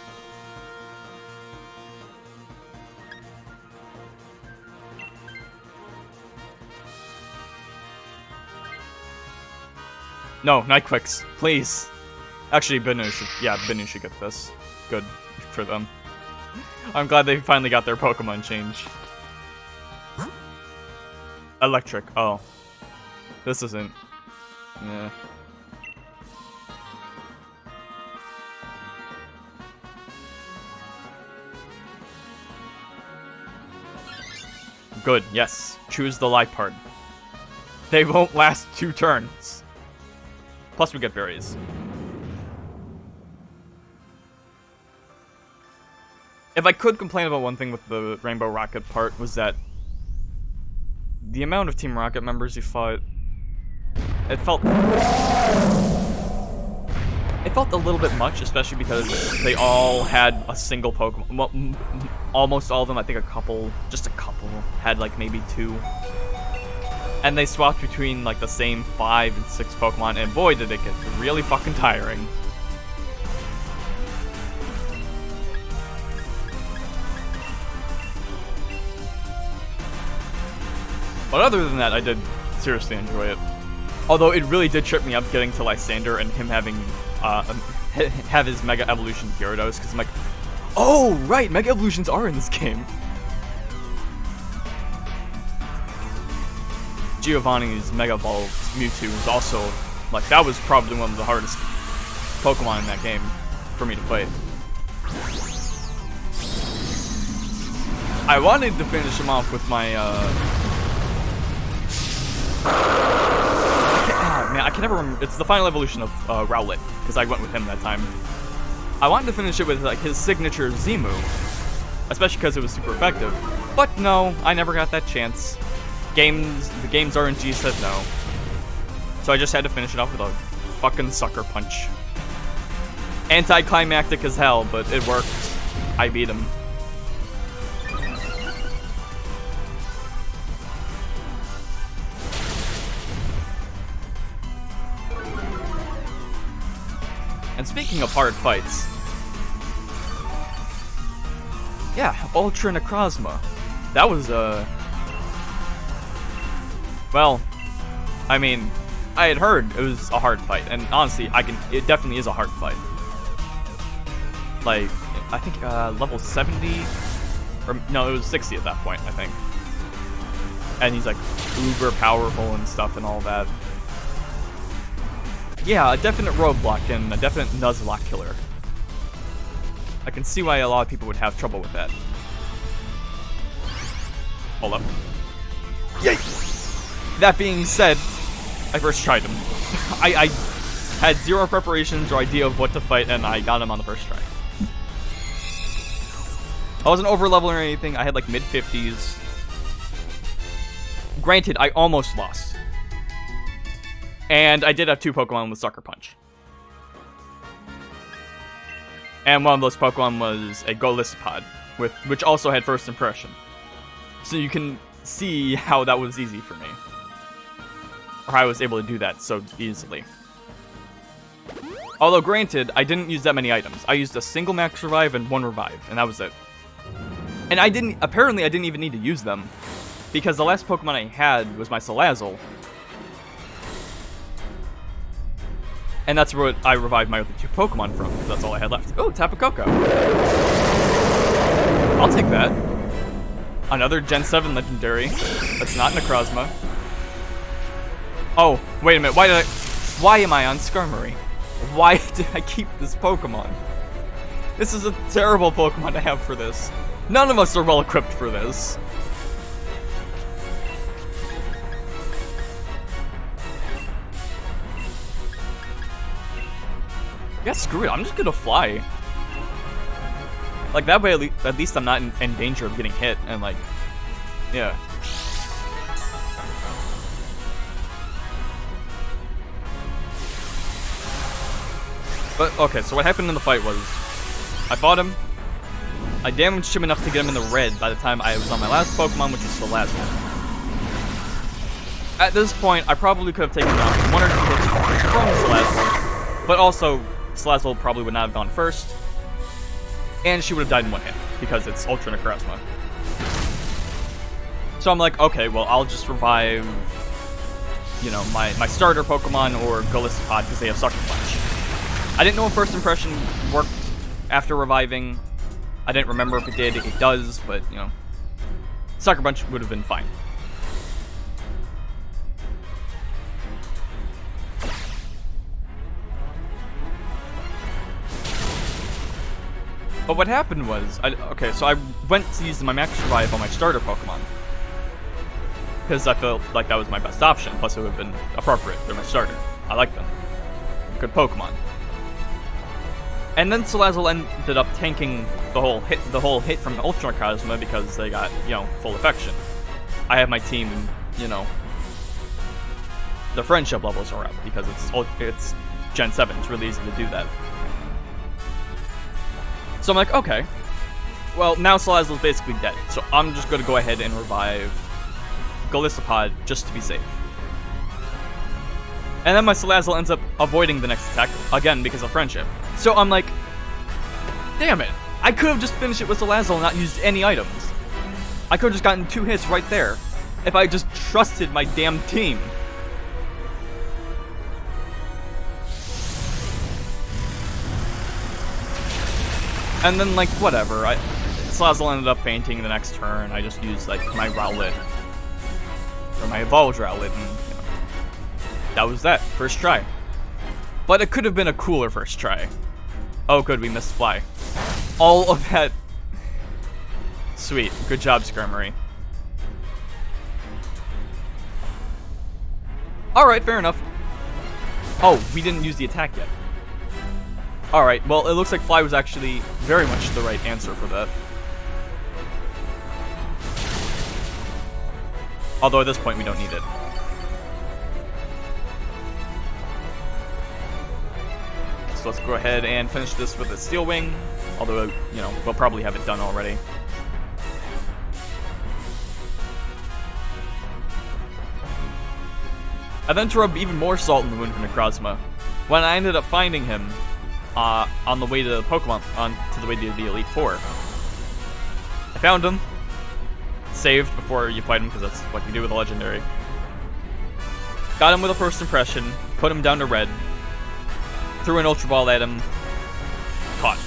No, Nightquicks, please. Actually, Binu should get this. Good for them. I'm glad they finally got their Pokemon change. Electric, oh. This isn't... Yeah. Good, yes. Choose the light part. They won't last 2 turns. Plus we get berries. If I could complain about one thing with the Rainbow Rocket part, was that the amount of Team Rocket members you fought, it felt a little bit much, especially because they all had a single Pokemon. Well, almost all of them, I think just a couple, had like maybe 2. And they swapped between like the same 5 and 6 Pokemon, and boy did it get really fucking tiring. But other than that, I did seriously enjoy it. Although it really did trip me up getting to Lysander and him having have his Mega Evolution Gyarados, because I'm like, oh right, Mega Evolutions are in this game. Giovanni's Mega Evolved Mewtwo was also, like, that was probably one of the hardest Pokemon in that game for me to play. I wanted to finish him off with my, man, I can never remember. It's the final evolution of Rowlet, because I went with him that time. I wanted to finish it with like his signature Z move, especially because it was super effective. But no, I never got that chance. The game's RNG said no. So I just had to finish it off with a fucking sucker punch. Anticlimactic as hell, but it worked. I beat him. And speaking of hard fights, yeah, Ultra Necrozma. That was, well, I mean, I had heard it was a hard fight, and honestly, it definitely is a hard fight. Like, I think, level 70, or, no, it was 60 at that point, I think. And he's, like, uber powerful and stuff and all that. Yeah, a definite roadblock and a definite Nuzlocke killer. I can see why a lot of people would have trouble with that. Hold up. Yay! That being said, I first tried him. I had zero preparations or idea of what to fight, and I got him on the first try. I wasn't over-leveling or anything. I had like mid-50s. Granted, I almost lost. And I did have 2 Pokemon with Sucker Punch. And one of those Pokemon was a Golisopod, which also had First Impression. So you can see how that was easy for me. Or how I was able to do that so easily. Although granted, I didn't use that many items. I used a single Max Revive and 1 Revive, and that was it. And apparently I didn't even need to use them, because the last Pokemon I had was my Salazzle. And that's what I revived my other 2 Pokemon from, because that's all I had left. Oh, Tapu Koko. I'll take that. Another Gen 7 Legendary. That's not Necrozma. Oh, wait a minute. Why am I on Skarmory? Why did I keep this Pokemon? This is a terrible Pokemon to have for this. None of us are well equipped for this. Yeah, screw it. I'm just gonna fly. Like, that way at least I'm not in danger of getting hit, and like, yeah. But, okay, so what happened in the fight was, I fought him, I damaged him enough to get him in the red by the time I was on my last Pokemon, which was Salazzle. At this point, I probably could have taken down 1 or 2 hits from Salazzle, but also, Salazzle probably would not have gone first, and she would have died in 1 hit, because it's Ultra Necrozma. So I'm like, okay, well, I'll just revive, you know, my starter Pokemon or Golisopod, because they have Sucker Punch. I didn't know if First Impression worked after reviving. I didn't remember if it did. It does, but, you know, Sucker Punch would have been fine. But what happened was, okay, so I went to use my Max Revive on my starter Pokemon, because I felt like that was my best option, plus it would have been appropriate. They're my starter. I like them. Good Pokemon. And then Salazzle ended up tanking the whole hit from Ultra Necrozma because they got, full affection. I have my team, the friendship levels are up because it's Gen 7. It's really easy to do that. So I'm like, okay. Well, now Salazzle's basically dead, so I'm just going to go ahead and revive Golisopod just to be safe. And then my Salazzle ends up avoiding the next attack, again, because of friendship. So I'm like, damn it. I could have just finished it with Salazzle and not used any items. I could have just gotten 2 hits right there if I just trusted my damn team. And then, like, whatever. Salazzle ended up fainting the next turn. I just used, like, my Rowlet. Or my Evolved Rowlet, and, that was that. First try. But it could have been a cooler first try. Oh, good, we missed Fly. All of that. Sweet. Good job, Skirmery. Alright, fair enough. Oh, we didn't use the attack yet. Alright, well, it looks like Fly was actually very much the right answer for that. Although at this point, we don't need it. So let's go ahead and finish this with a Steel Wing. Although, we'll probably have it done already. And then to rub even more salt in the wound for Necrozma, when I ended up finding him on the way to Pokemon, to the way to the Elite Four. I found him, saved before you fight him, because that's what you do with a Legendary. Got him with a first impression, put him down to red, threw an Ultra Ball at him, caught.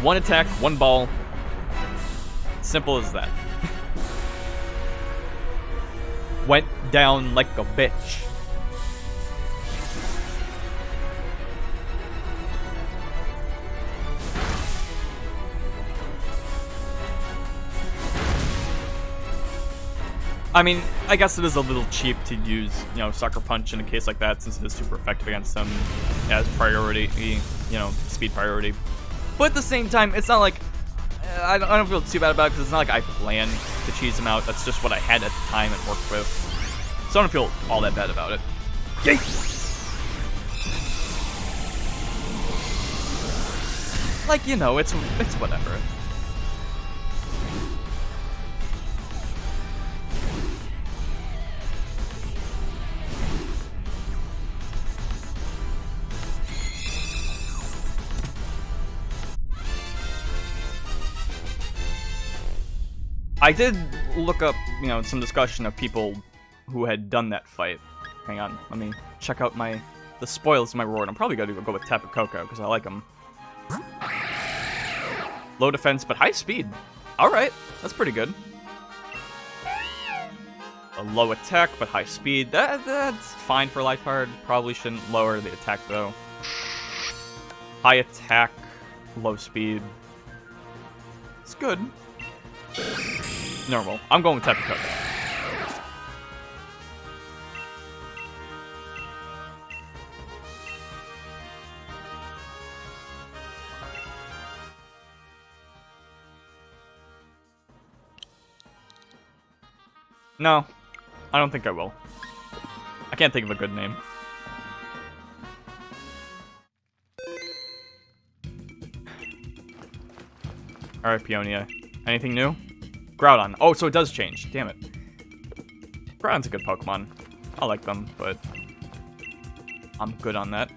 1 attack, 1 ball. Simple as that. Went down like a bitch. I mean, I guess it is a little cheap to use, Sucker Punch in a case like that, since it is super effective against them as priority, speed priority. But at the same time, it's not like, I don't feel too bad about it, because it's not like I planned to cheese him out. That's just what I had at the time and worked with. So I don't feel all that bad about it. Yay! Like, it's whatever. I did look up, some discussion of people who had done that fight. Hang on, let me check out the spoils of my reward. I'm probably going to go with Tapu Koko, because I like him. Low defense, but high speed. Alright, that's pretty good. A low attack, but high speed. That's fine for life card. Probably shouldn't lower the attack, though. High attack, low speed. It's good. Normal. I'm going with Tapu Koko. No, I don't think I will. I can't think of a good name. Alright, Peony. Anything new? Groudon. Oh, so it does change. Damn it. Groudon's a good Pokemon. I like them, but I'm good on that.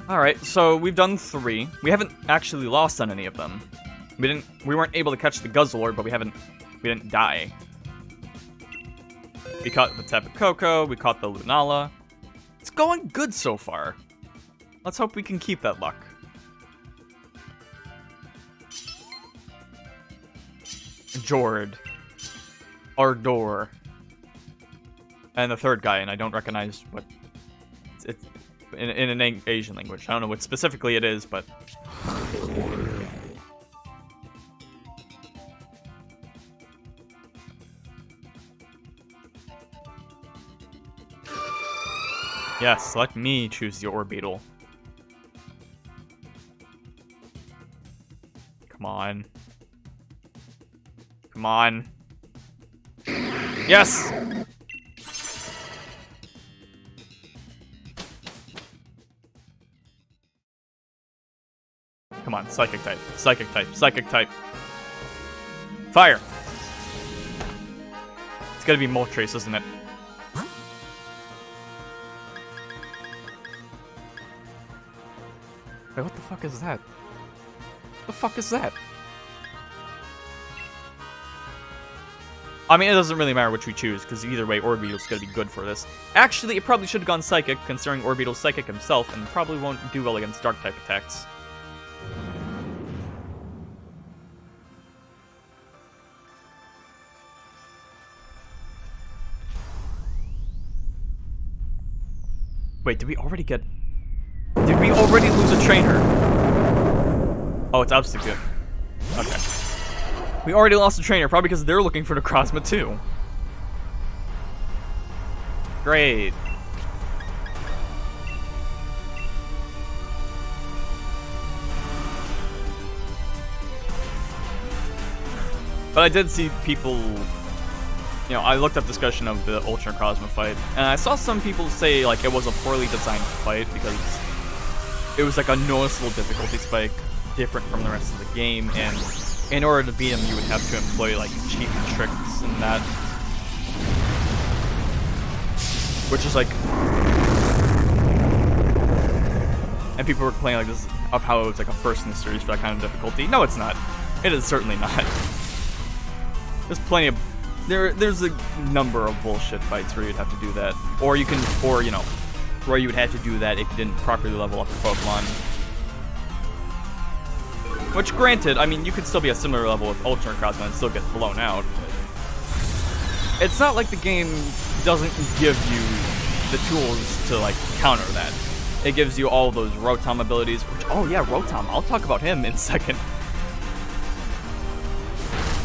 Alright, so we've done 3. We haven't actually lost on any of them. We weren't able to catch the Guzzlord, but we didn't die. We caught the Tapu Koko, we caught the Lunala. It's going good so far. Let's hope we can keep that luck. Jord. Ardor. And the third guy, and I don't recognize what... It's in an Asian language. I don't know what specifically it is, but... Yes, let me choose the Orbeetle. Come on. Come on. Yes! Come on, Psychic type, Psychic type, Psychic type. Fire! It's gotta be Moltres, isn't it? Wait, what the fuck is that? What the fuck is that? I mean, it doesn't really matter which we choose, because either way, Orbeetle's gonna be good for this. Actually, it probably should have gone Psychic, considering Orbeetle's Psychic himself, and probably won't do well against Dark-type attacks. Wait, did we already get... Did we already lose a trainer? Oh, it's Obstagoon. Okay. We already lost a trainer, probably because they're looking for Necrozma too. Great. But I did see people... You know, I looked up discussion of the Ultra Necrozma fight, and I saw some people say, like, it was a poorly designed fight because it was, like, a noticeable difficulty spike, different from the rest of the game, and in order to beat him, you would have to employ, like, cheap tricks and that. Which is, like... And people were complaining, like, this of how it was, like, a first in the series for that kind of difficulty. No, it's not. It is certainly not. There's plenty of... There's a number of bullshit fights where you'd have to do that. Or you can, or, you know, where you would have to do that if you didn't properly level up your Pokemon. Which, granted, I mean, you could still be a similar level with Ultra Necrozma and still get blown out. It's not like the game doesn't give you the tools to, like, counter that. It gives you all those Rotom abilities, which, oh yeah, Rotom, I'll talk about him in a second.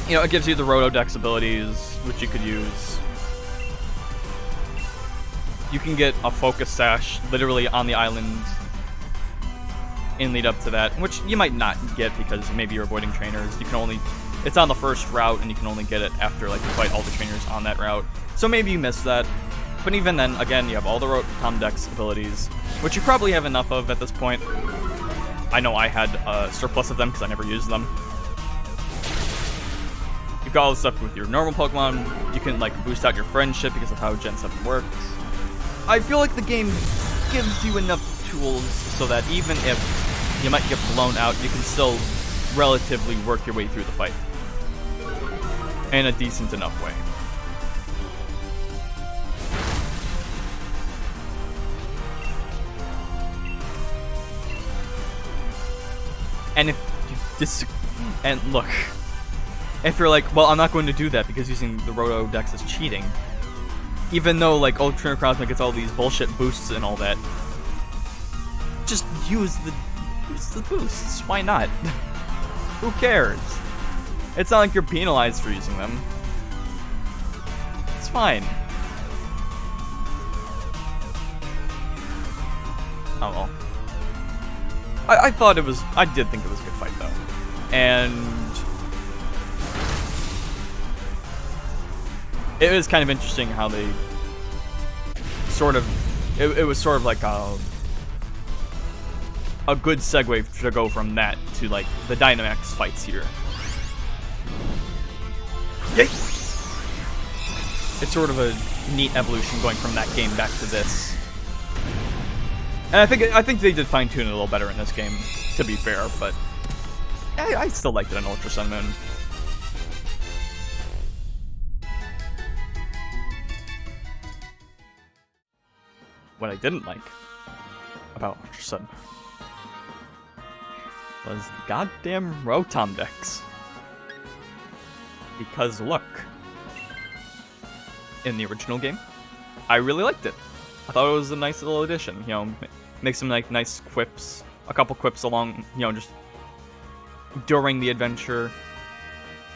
You know, it gives you the Rotodex abilities, which you could use. You can get a Focus Sash literally on the island in lead up to that, which you might not get because maybe you're avoiding trainers. You can only... It's on the first route, and you can only get it after, like, you fight all the trainers on that route. So maybe you missed that. But even then, again, you have all the Rotom-Dex abilities, which you probably have enough of at this point. I know I had a surplus of them because I never used them. You've got all the stuff with your normal Pokemon. You can, like, boost out your friendship because of how Gen 7 works. I feel like the game gives you enough tools so that even if you might get blown out, you can still relatively work your way through the fight. In a decent enough way. And if you and look, if you're like, well, I'm not going to do that because using the Rotodex is cheating, even though, like, Ultra Necrozma gets all these bullshit boosts and all that, just use the boosts. Why not? Who cares? It's not like you're penalized for using them. It's fine. Oh well. I thought it was... I did think it was a good fight, though. And... it was kind of interesting how they... sort of... It was sort of like a good segue to go from that to, like, the Dynamax fights here. Yay! It's sort of a neat evolution going from that game back to this. And I think they did fine-tune it a little better in this game, to be fair, but I still liked it in Ultra Sun Moon. What I didn't like about Ultra Sun was the goddamn Rotom Dex. Because look, in the original game, I really liked it. I thought it was a nice little addition, you know, make some, like, nice quips, a couple quips along, you know, just during the adventure,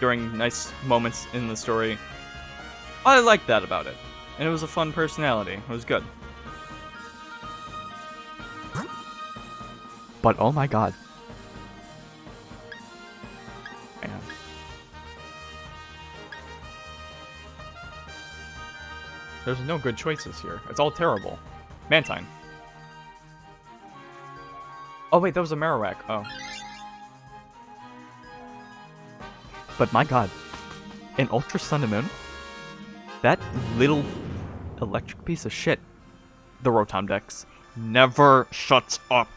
during nice moments in the story. I liked that about it, and it was a fun personality. It was good. But oh my god. Man. There's no good choices here. It's all terrible. Mantine. Oh wait, that was a Marowak. Oh. But my god. In Ultra Sun and Moon? That little electric piece of shit. The Rotom Dex never shuts up.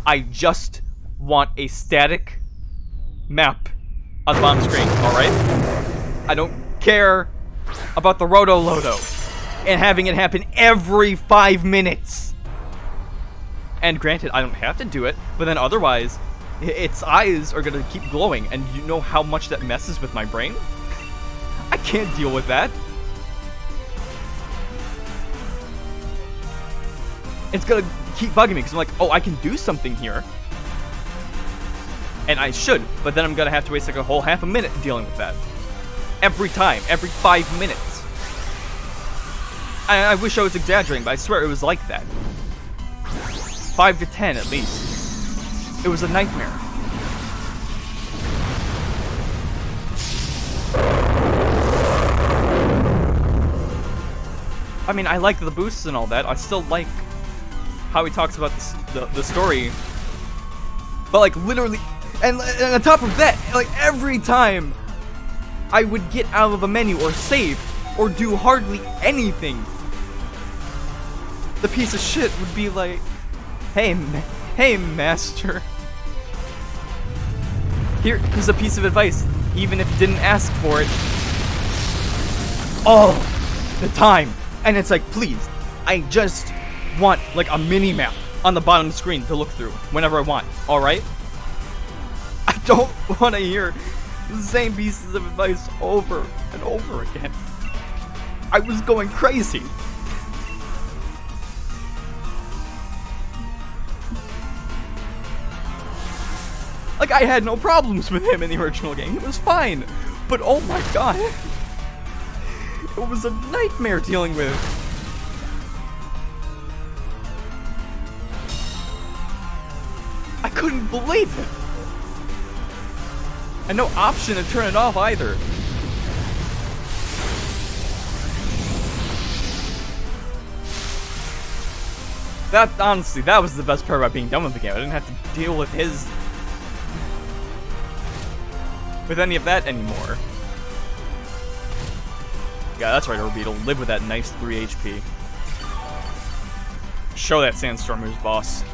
I just want a static map on the bottom screen, alright? I don't care about the Roto-Loto and having it happen every 5 minutes. And granted, I don't have to do it, but then otherwise, its eyes are gonna keep glowing, and you know how much that messes with my brain? I can't deal with that. It's gonna keep bugging me, because I'm like, oh, I can do something here. And I should, but then I'm gonna have to waste like a whole half a minute dealing with that. Every time, every 5 minutes. I wish I was exaggerating, but I swear it was like that. 5 to 10 at least. It was a nightmare. I mean, I like the boosts and all that. I still like how he talks about the story. But like literally, and on top of that, like every time I would get out of a menu or save or do hardly anything, the piece of shit would be like, hey master, here's a piece of advice, even if you didn't ask for it, all the time. And it's like, please, I just want like a mini map on the bottom of the screen to look through whenever I want, alright? I don't want to hear the same pieces of advice over and over again. I was going crazy. Like, I had no problems with him in the original game. It was fine. But oh my god. It was a nightmare dealing with. I couldn't believe it. And no option to turn it off either. That, honestly, that was the best part about being done with the game. I didn't have to deal with any of that anymore. Yeah, that's right, Orbeetle. Live with that nice 3 HP. Show that Sandstorm who's boss.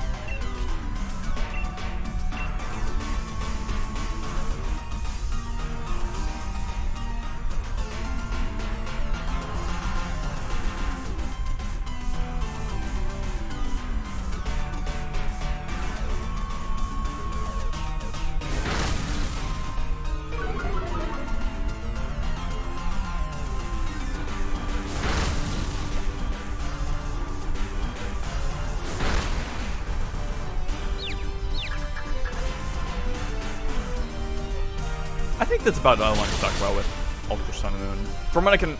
I think that's about all I wanted to talk about with Ultra Sun and Moon. From what I can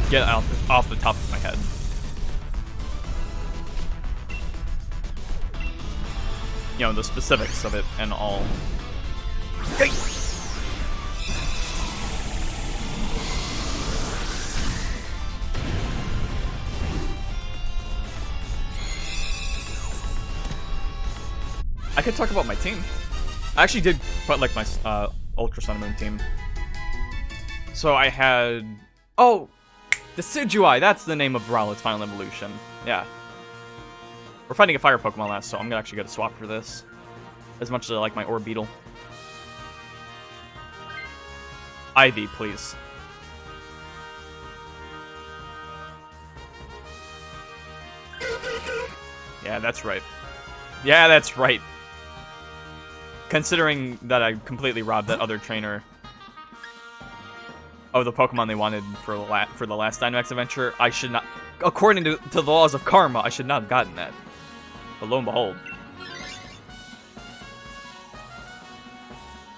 get out off the top of my head. You know, the specifics of it and all. Yay! I could talk about my team. I actually did put like my Ultra Sun and Moon team. So I had, oh, the Decidueye. That's the name of Rowlet's final evolution. Yeah. We're fighting a fire Pokemon last, so I'm gonna actually get a swap for this. As much as I like my Orbeetle. Ivy, please. Yeah, that's right. Yeah, that's right. Considering that I completely robbed that other trainer of the Pokemon they wanted for the last Dynamax adventure, I should not, according to the laws of karma, I should not have gotten that. But lo and behold.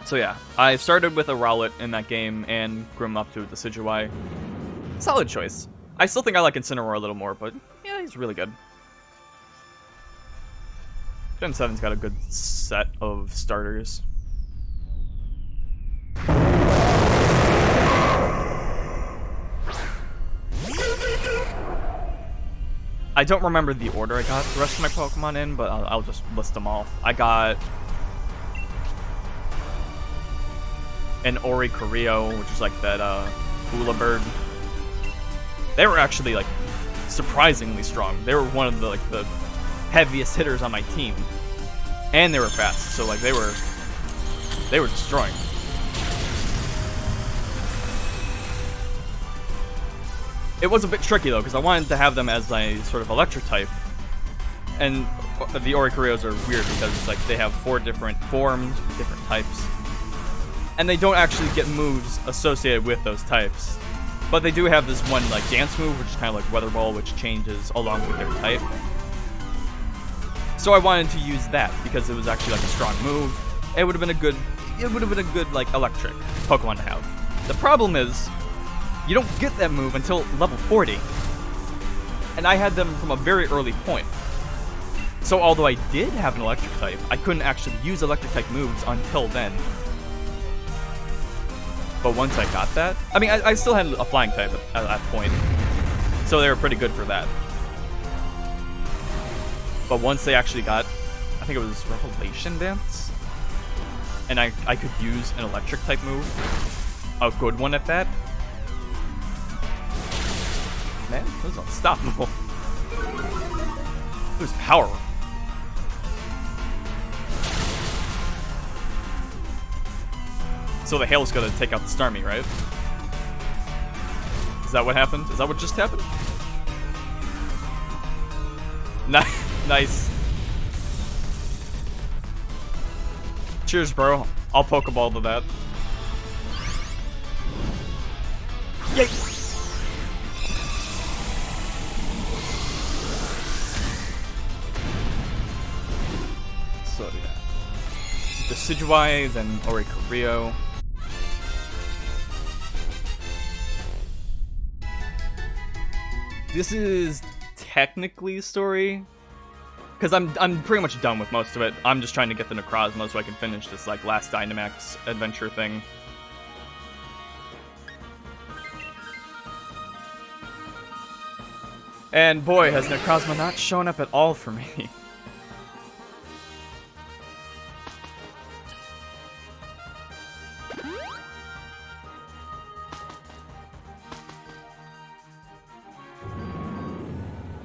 So yeah, I started with a Rowlet in that game and grew him up to the Decidueye. Solid choice. I still think I like Incineroar a little more, but yeah, he's really good. Gen 7's got a good set of starters. I don't remember the order I got the rest of my Pokemon in, but I'll just list them off. I got an Oricorio, which is like that Hula Bird. They were actually like surprisingly strong. They were one of the the heaviest hitters on my team, and they were fast. So like they were destroying. It was a bit tricky though, because I wanted to have them as my sort of electric type, and the Oricorios are weird because like they have 4 different forms, different types, and they don't actually get moves associated with those types. But they do have this one like dance move, which is kind of like Weather Ball, which changes along with their type. So I wanted to use that because it was actually like a strong move. It would have been a good, like electric Pokemon to have. The problem is, you don't get that move until level 40, and I had them from a very early point. So although I did have an electric type, I couldn't actually use electric type moves until then. But once I got that, I mean, I still had a flying type at that point, so they were pretty good for that. But once they actually got, I think it was Revelation Dance, and I could use an electric type move, a good one at that. Man, it was unstoppable. It was power. So the Hail's gonna take out the Starmie, right? Is that what happened? Is that what just happened? Nice. Cheers, bro. I'll Pokeball to that. Yay! So yeah. Decidueye, then Oricorio. This is technically story, because I'm pretty much done with most of it. I'm just trying to get the Necrozma so I can finish this like last Dynamax adventure thing. And boy, has Necrozma not shown up at all for me.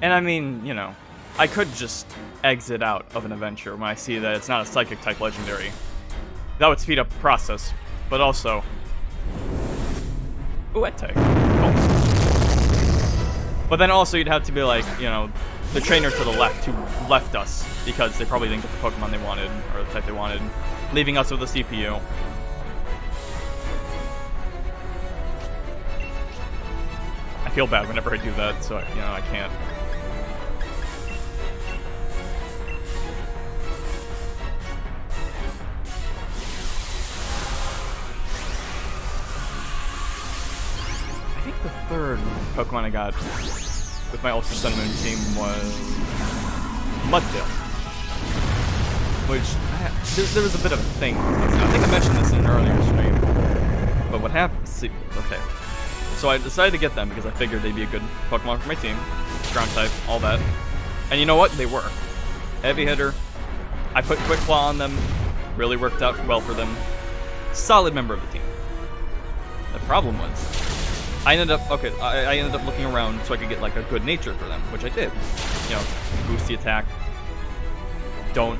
And I mean, you know, I could just exit out of an adventure when I see that it's not a Psychic type legendary. That would speed up the process, but also... Ooh, Edtech. Cool. But then also you'd have to be like, you know, the trainer to the left who left us because they probably didn't get the Pokemon they wanted, or the type they wanted, leaving us with a CPU. I feel bad whenever I do that, so, you know, I can't. I think the third Pokemon I got with my Ultra Sun Moon team was Mudsdale. Which, there was a bit of a thing. I think I mentioned this in an earlier stream. But what happened? See, okay. So I decided to get them because I figured they'd be a good Pokemon for my team. Ground type, all that. And you know what? They were. Heavy hitter. I put Quick Claw on them. Really worked out well for them. Solid member of the team. The problem was, I ended up looking around so I could get like a good nature for them, which I did. You know, boost the attack. Don't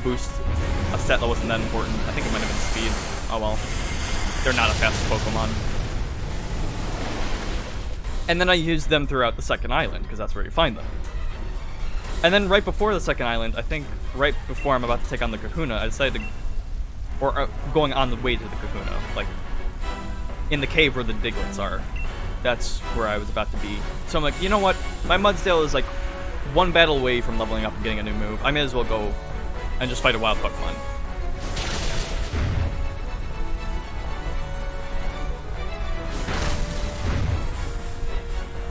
boost a set that wasn't that important. I think it might have been speed. Oh well. They're not a fast Pokemon. And then I used them throughout the second island, because that's where you find them. And then right before the second island, I think right before I'm about to take on the Kahuna, I decided to... Or going on the way to the Kahuna, like in the cave where the Diglets are. That's where I was about to be. So I'm like, you know what? My Mudsdale is like one battle away from leveling up and getting a new move. I may as well go and just fight a wild Pokemon.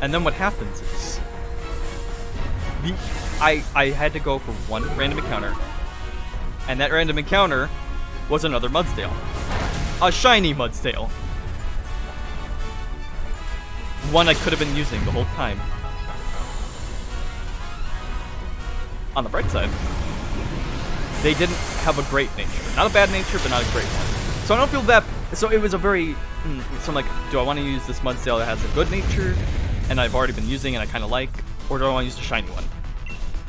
And then what happens is I had to go for one random encounter. And that random encounter was another Mudsdale. A shiny Mudsdale. One I could have been using the whole time. On the bright side, they didn't have a great nature. Not a bad nature, but not a great one. So I don't feel that... So it was a very... So I'm like, do I want to use this Mudsdale that has a good nature, and I've already been using and I kind of like, or do I want to use the shiny one?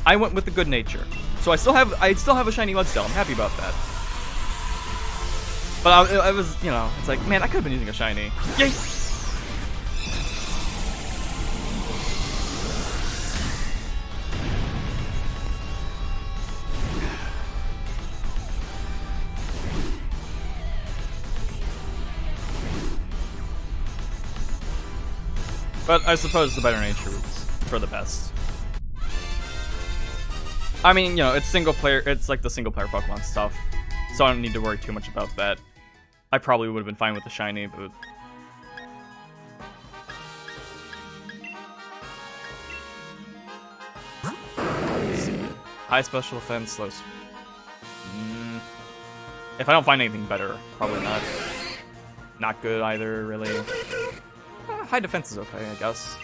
I went with the good nature. So I still have a shiny Mudsdale. I'm happy about that. But I was, you know, it's like, man, I could have been using a shiny. Yay! But I suppose the better nature was for the best. I mean, you know, it's single player. It's like the single player Pokemon stuff, so I don't need to worry too much about that. I probably would have been fine with the shiny, but let's see. High special defense, low. If I don't find anything better, probably not. Not good either, really. High defense is okay, I guess.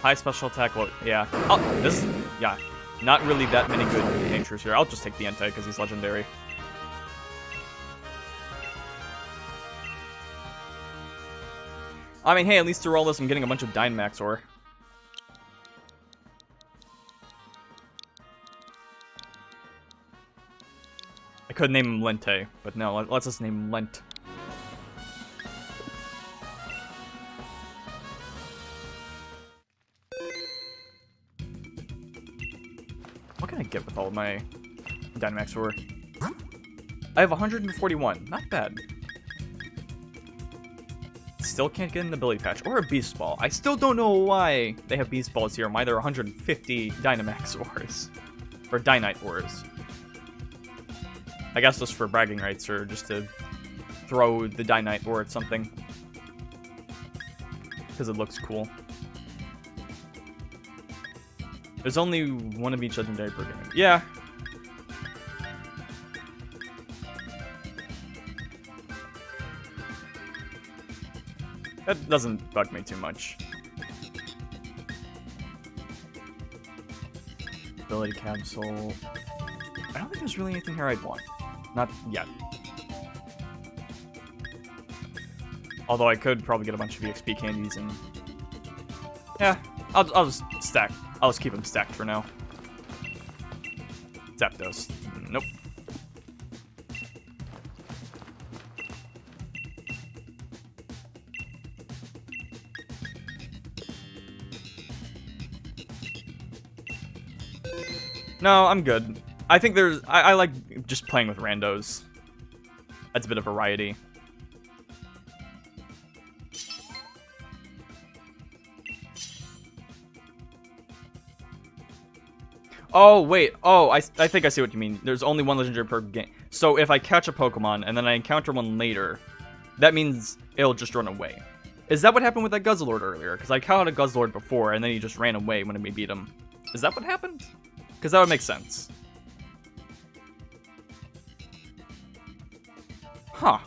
High special attack, well, yeah. Oh, this, yeah. Not really that many good natures here. I'll just take the Entei because he's legendary. I mean, hey, at least through all this, I'm getting a bunch of Dynamax ore. I could name him Lente, but no, let's just name him Lent. What can I get with all of my Dynamax ore? I have 141. Not bad. Still can't get an ability patch or a beast ball. I still don't know why they have beast balls here. Why there are 150 Dynamax ores or Dynite ores. I guess just for bragging rights or just to throw the Dynite ore at something because it looks cool. There's only one of each legendary per game. Yeah. That doesn't bug me too much. Ability capsule. I don't think there's really anything here I'd want. Not yet. Although I could probably get a bunch of EXP candies and... Yeah, I'll just stack. I'll just keep them stacked for now. Zapdos. Nope. No, I'm good. I think there's... I like just playing with randos. That's a bit of variety. Oh, wait. Oh, I think I see what you mean. There's only one legendary per game. So if I catch a Pokemon and then I encounter one later, that means it'll just run away. Is that what happened with that Guzzlord earlier? Because I caught a Guzzlord before and then he just ran away when we beat him. Is that what happened? Because that would make sense. Huh.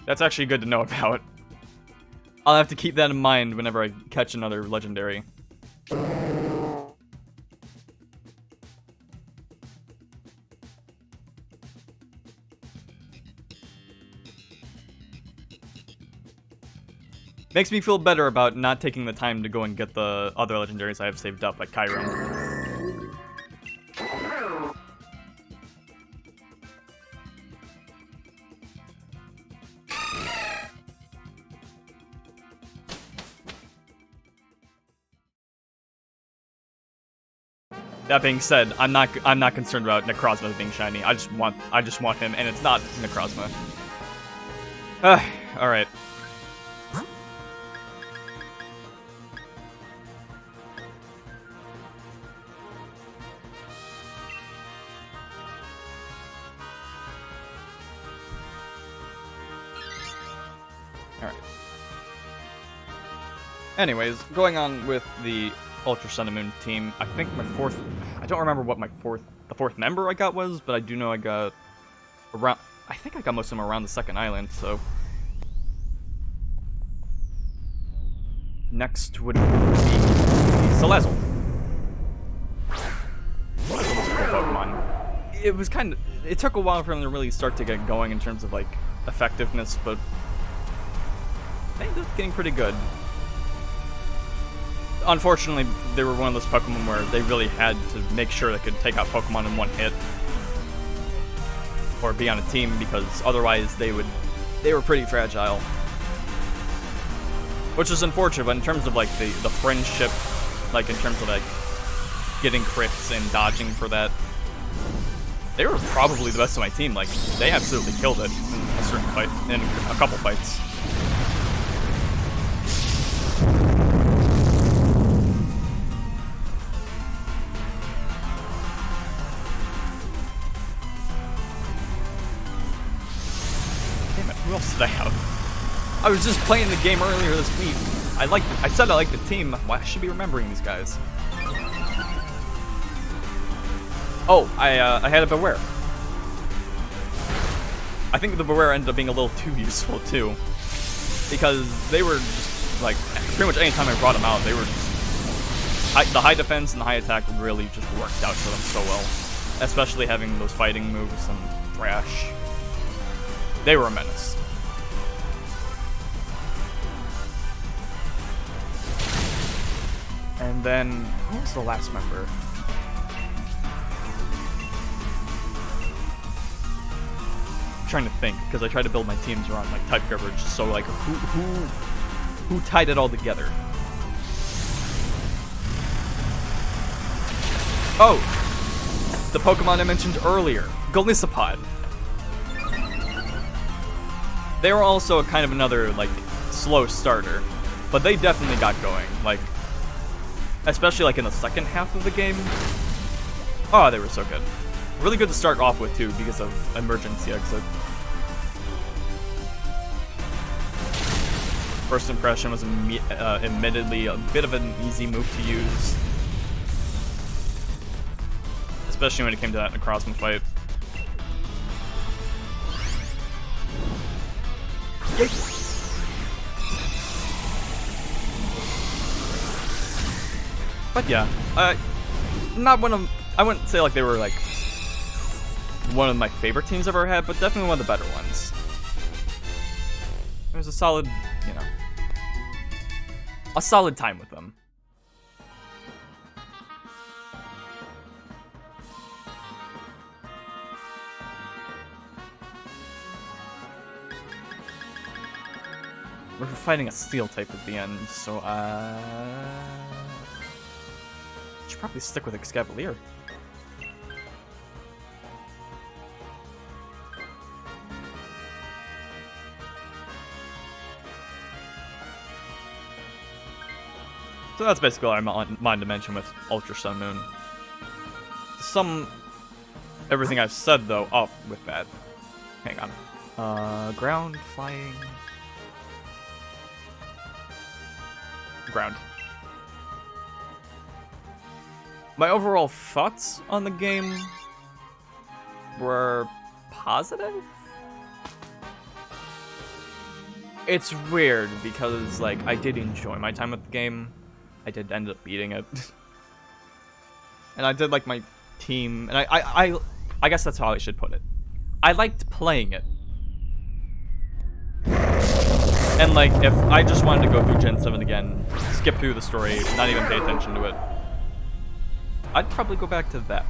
That's actually good to know about. I'll have to keep that in mind whenever I catch another legendary. Makes me feel better about not taking the time to go and get the other legendaries I have saved up, like Kyurem. That being said, I'm not concerned about Necrozma being shiny. I just want him, and it's not Necrozma. All right. Alright. Anyways, going on with the Ultra Sun and Moon team, I think my fourth... I don't remember what the fourth member I got was, but I do know I got around... I think I got most of them around the second island, so... Next would be Salazzle. Salazzle was a cool Pokemon. It was kind of... It took a while for them to really start to get going in terms of, like, effectiveness, but... they ended up getting pretty good. Unfortunately, they were one of those Pokemon where they really had to make sure they could take out Pokemon in one hit. Or be on a team, because otherwise they were pretty fragile. Which is unfortunate, but in terms of like the friendship, like in terms of like getting crits and dodging for that, they were probably the best of my team. Like, they absolutely killed it in a certain fight, in a couple fights. Damn it, who else did I have? I was just playing the game earlier this week. I said I liked the team. Why, I should be remembering these guys. Oh, I had a Beware. I think the Beware ended up being a little too useful, too. Because they were just, like, pretty much any time I brought them out, they were just... the high defense and the high attack really just worked out for them so well. Especially having those fighting moves and Thrash. They were a menace. And then, who was the last member? I'm trying to think, because I tried to build my teams around like type coverage. So like, who tied it all together? Oh, the Pokemon I mentioned earlier, Golisopod. They were also kind of another like slow starter, but they definitely got going. Like, especially like in the second half of the game. Oh, they were so good. Really good to start off with too, because of emergency exit. First impression was admittedly a bit of an easy move to use. Especially when it came to that Necrozma fight. Yay! But yeah, not one of... I wouldn't say like they were like one of my favorite teams I've ever had, but definitely one of the better ones. It was a solid, you know, a solid time with them. We're fighting a steel type at the end, so should probably stick with Excavalier. So that's basically all I wanted to mention with Ultra Sun Moon. Everything I've said though, oh, with that. Hang on. Ground, flying. Ground. My overall thoughts on the game were positive? It's weird because, like, I did enjoy my time with the game. I did end up beating it. And I did like my team, and I guess that's how I should put it. I liked playing it. And like, if I just wanted to go through Gen 7 again, skip through the story, not even pay attention to it, I'd probably go back to that.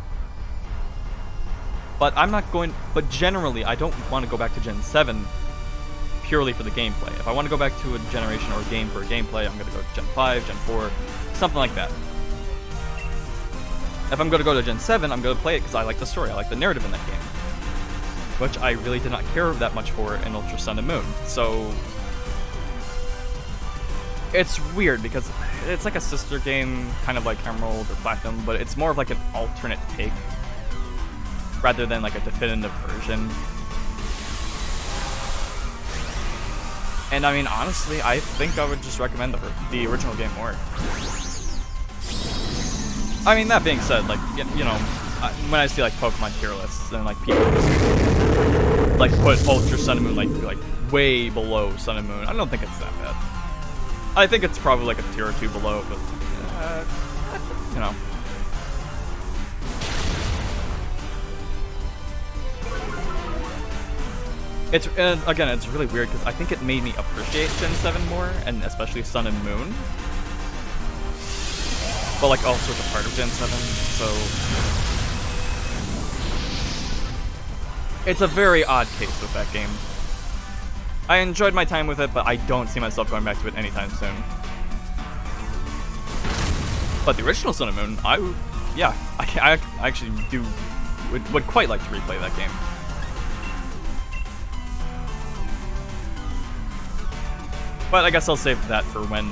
But I'm not going, but generally, I don't want to go back to Gen 7 purely for the gameplay. If I want to go back to a generation or a game for a gameplay, I'm going to go to Gen 5, Gen 4, something like that. If I'm going to go to Gen 7, I'm going to play it because I like the story, I like the narrative in that game. Which I really did not care that much for in Ultra Sun and Moon. So it's weird because it's like a sister game, kind of like Emerald or Platinum, but it's more of like an alternate take rather than like a definitive version. And I mean, honestly, I think I would just recommend the original game more. I mean, that being said, like, you know, when I see like Pokemon tier lists and like people like put Ultra Sun and Moon like way below Sun and Moon, I don't think it's that bad. I think it's probably like a tier or two below, but you know. It's again, it's really weird because I think it made me appreciate Gen 7 more, and especially Sun and Moon. But like also it's a part of Gen 7, so it's a very odd case with that game. I enjoyed my time with it, but I don't see myself going back to it anytime soon. But the original Sun and Moon, I actually would quite like to replay that game. But I guess I'll save that for when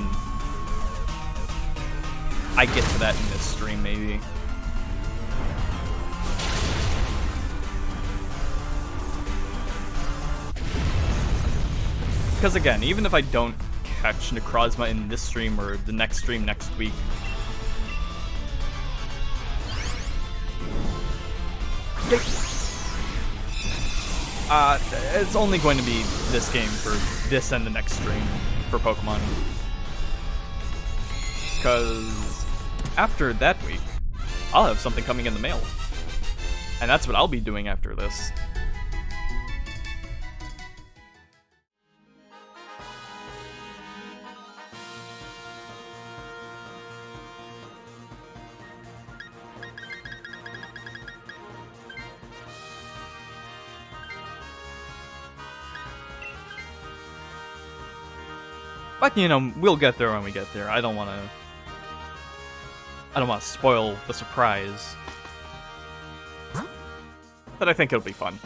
I get to that in this stream, maybe. Because again, even if I don't catch Necrozma in this stream or the next stream next week, it's only going to be this game for this and the next stream for Pokemon. Because after that week, I'll have something coming in the mail. And that's what I'll be doing after this. But, you know, we'll get there when we get there. I don't want to spoil the surprise. But I think it'll be fun.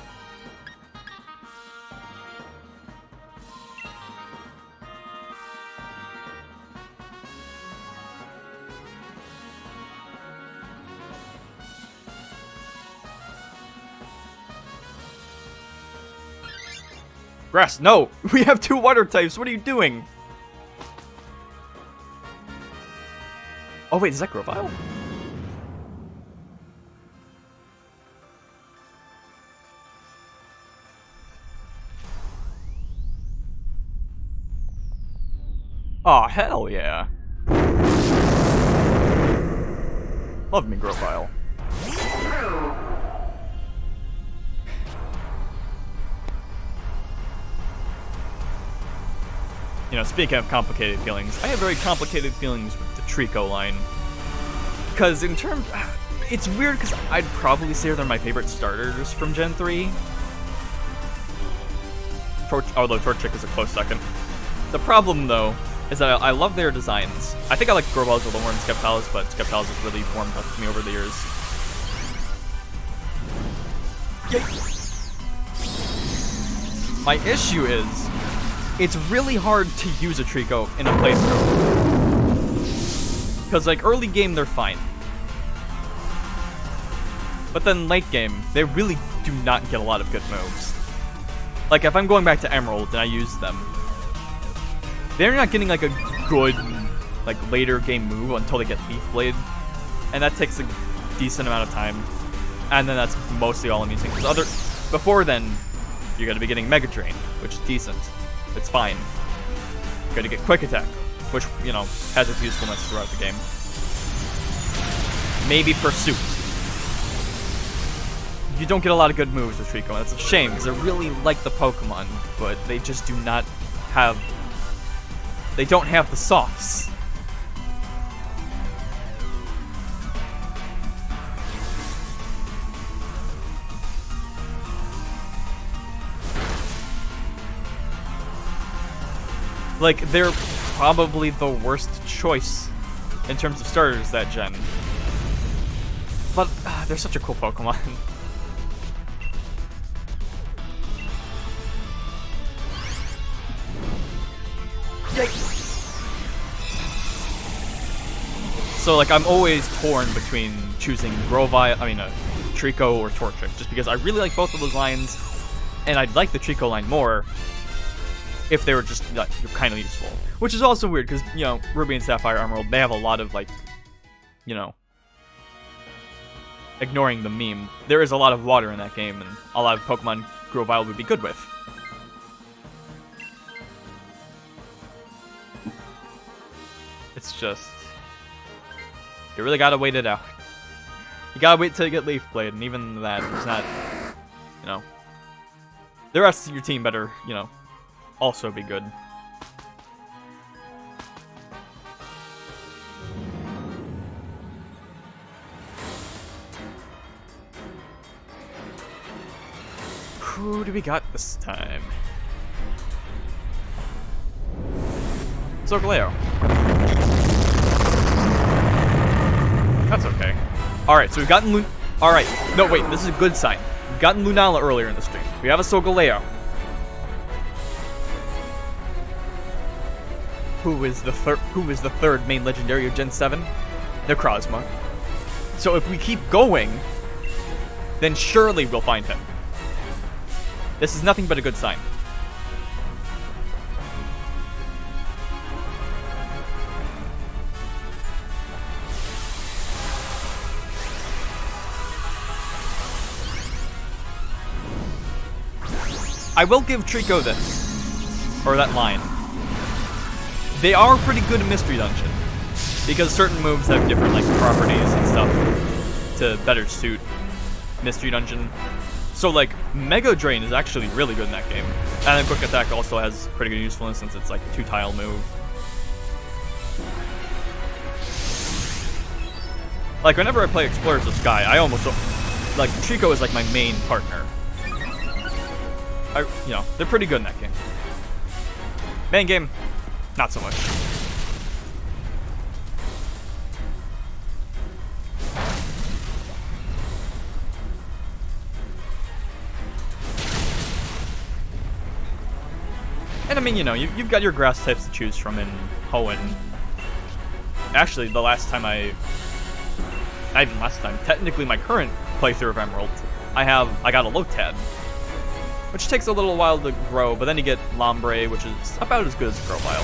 Grass, no! We have 2 water types, what are you doing? Oh wait, is that Grovyle? Aw, hell yeah. Love me Grovyle. You know, speaking of complicated feelings, I have very complicated feelings with the Trico line. Because in terms... It's weird because I'd probably say they're my favorite starters from Gen 3. Although Torchic is a close second. The problem, though, is that I love their designs. I think I like Grovyle a little more than Skeptalis, but Skeptalis has really warmed up to me over the years. Yay! My issue is, it's really hard to use a Trico in a playthrough. Because, like, early game, they're fine. But then late game, they really do not get a lot of good moves. Like, if I'm going back to Emerald and I use them, they're not getting, like, a good, like, later game move until they get Leaf Blade. And that takes a decent amount of time. And then that's mostly all I'm using. Because before then, you're going to be getting Mega Drain, which is decent. It's fine. You're going to get Quick Attack, which, you know, has its usefulness throughout the game. Maybe Pursuit. You don't get a lot of good moves with Trico, and that's a shame, because I really like the Pokemon, but they just do not have... They don't have the sauce. Like, they're probably the worst choice in terms of starters that gen. But they're such a cool Pokemon. So, like, I'm always torn between choosing Trico or Torchic, just because I really like both of those lines, and I'd like the Trico line more, if they were just like, kind of useful. Which is also weird, because, you know, Ruby and Sapphire Emerald, they have a lot of, like, you know, ignoring the meme, there is a lot of water in that game, and a lot of Pokemon Grovyle would be good with. It's just... you really gotta wait it out. You gotta wait till you get Leaf Blade, and even that, it's not, you know... the rest of your team better, you know, also be good. Who do we got this time? Solgaleo. That's okay. Alright, so we've gotten alright, no wait, this is a good sign. We've gotten Lunala earlier in the stream. We have a Solgaleo. Who is the third main legendary of Gen 7? Necrozma. So if we keep going, then surely we'll find him. This is nothing but a good sign. I will give Trico this, or that line. They are pretty good in Mystery Dungeon, because certain moves have different like properties and stuff to better suit Mystery Dungeon. So like Mega Drain is actually really good in that game, and then Quick Attack also has pretty good usefulness since it's like a 2-tile move. Like whenever I play Explorers of Sky, I almost like Trico is like my main partner. You know, they're pretty good in that game. Main game, not so much. And I mean, you know, you've got your grass types to choose from in Hoenn. Actually, the last time not even last time, technically my current playthrough of Emerald, I got a Lotad, which takes a little while to grow, but then you get Lombre, which is about as good as Grovyle.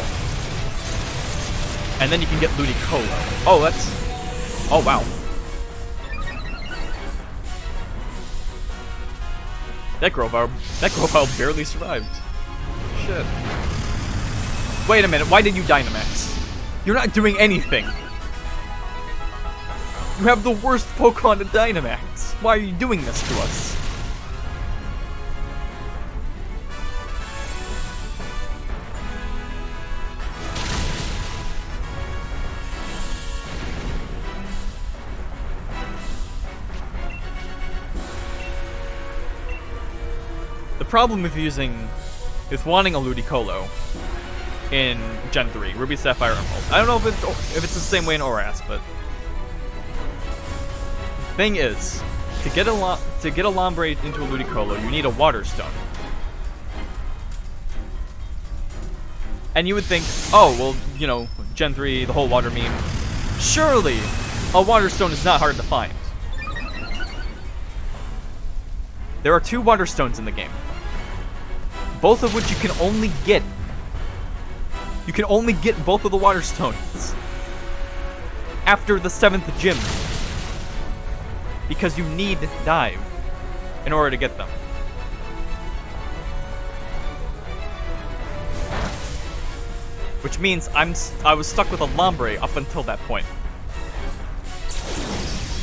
And then you can get Ludicolo. Oh, oh wow. That Grovyle barely survived. Shit. Wait a minute, why did you Dynamax? You're not doing anything. You have the worst Pokemon to Dynamax. Why are you doing this to us? The problem with wanting a Ludicolo in Gen 3, Ruby, Sapphire, Emerald. I don't know if it's the same way in ORAS, but the thing is, to get a Lombre into a Ludicolo, you need a Water Stone. And you would think, oh, well, you know, Gen 3, the whole water meme. Surely, a Water Stone is not hard to find. There are 2 Water Stones in the game, both of which you can only get. You can only get both of the Water Stones after the 7th gym, because you need Dive in order to get them. Which means I was stuck with a Lombre up until that point.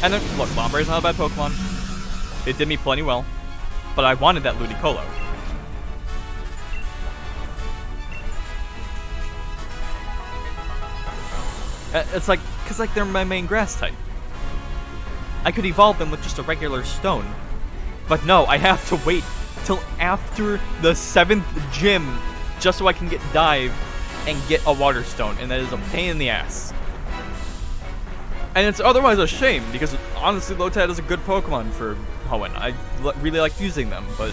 And then, look, Lombre is not a bad Pokemon. It did me plenty well, but I wanted that Ludicolo. It's like, cause like they're my main grass type. I could evolve them with just a regular stone. But no, I have to wait till after the 7th gym just so I can get Dive and get a Water Stone, and that is a pain in the ass. And it's otherwise a shame, because honestly Lotad is a good Pokemon for Hoenn. I really like using them, but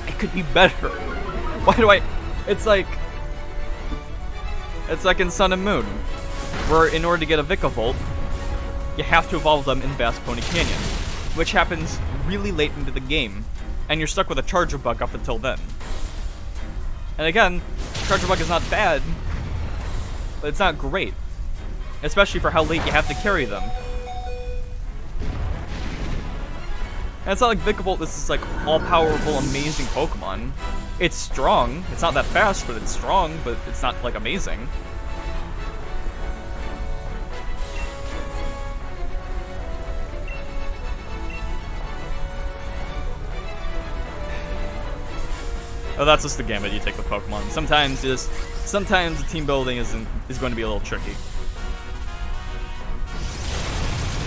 it could be better. Why do I... It's like in Sun and Moon, where in order to get a Vikavolt, you have to evolve them in Vast Pony Canyon, which happens really late into the game, and you're stuck with a Charger bug up until then. And again, Charger Bug is not bad, but it's not great. Especially for how late you have to carry them. And it's not like Vikavolt, this is like all-powerful, amazing Pokemon. It's strong. It's not that fast, but it's strong, but it's not like amazing. Oh, that's just the gambit you take with Pokemon. Sometimes the team building is going to be a little tricky.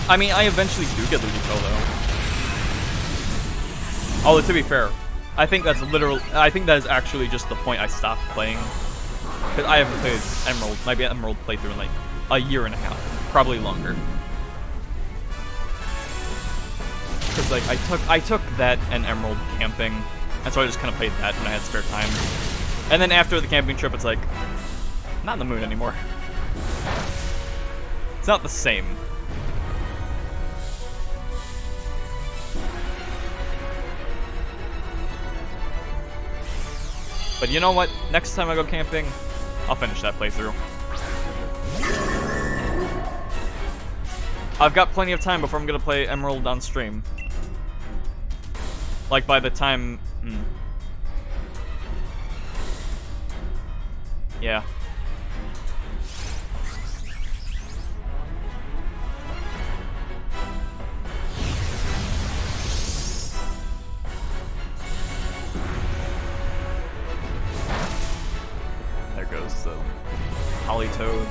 I mean, I eventually do get Ludicolo though. Although to be fair, I think that is actually just the point I stopped playing. Because I haven't played Emerald, my Emerald playthrough in like a year and a half, probably longer. Because like I took that and Emerald camping. And so I just kind of played that when I had spare time. And then after the camping trip, it's like, not in the mood anymore. It's not the same. But you know what? Next time I go camping, I'll finish that playthrough. I've got plenty of time before I'm going to play Emerald on stream. Like by the time... Yeah. There goes the Politoed.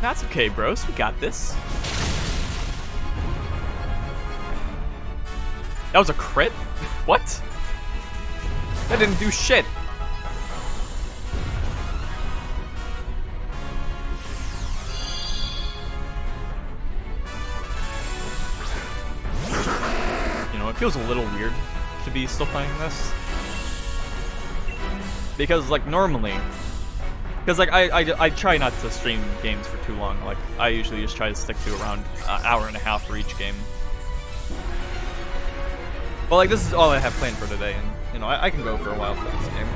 That's okay, bros. We got this. That was a crit? What? That didn't do shit. You know, it feels a little weird to be still playing this. Because, like, normally... Because, like, I try not to stream games for too long. Like, I usually just try to stick to around an hour and a half for each game. But, like, this is all I have planned for today, and, you know, I can go for a while for this game.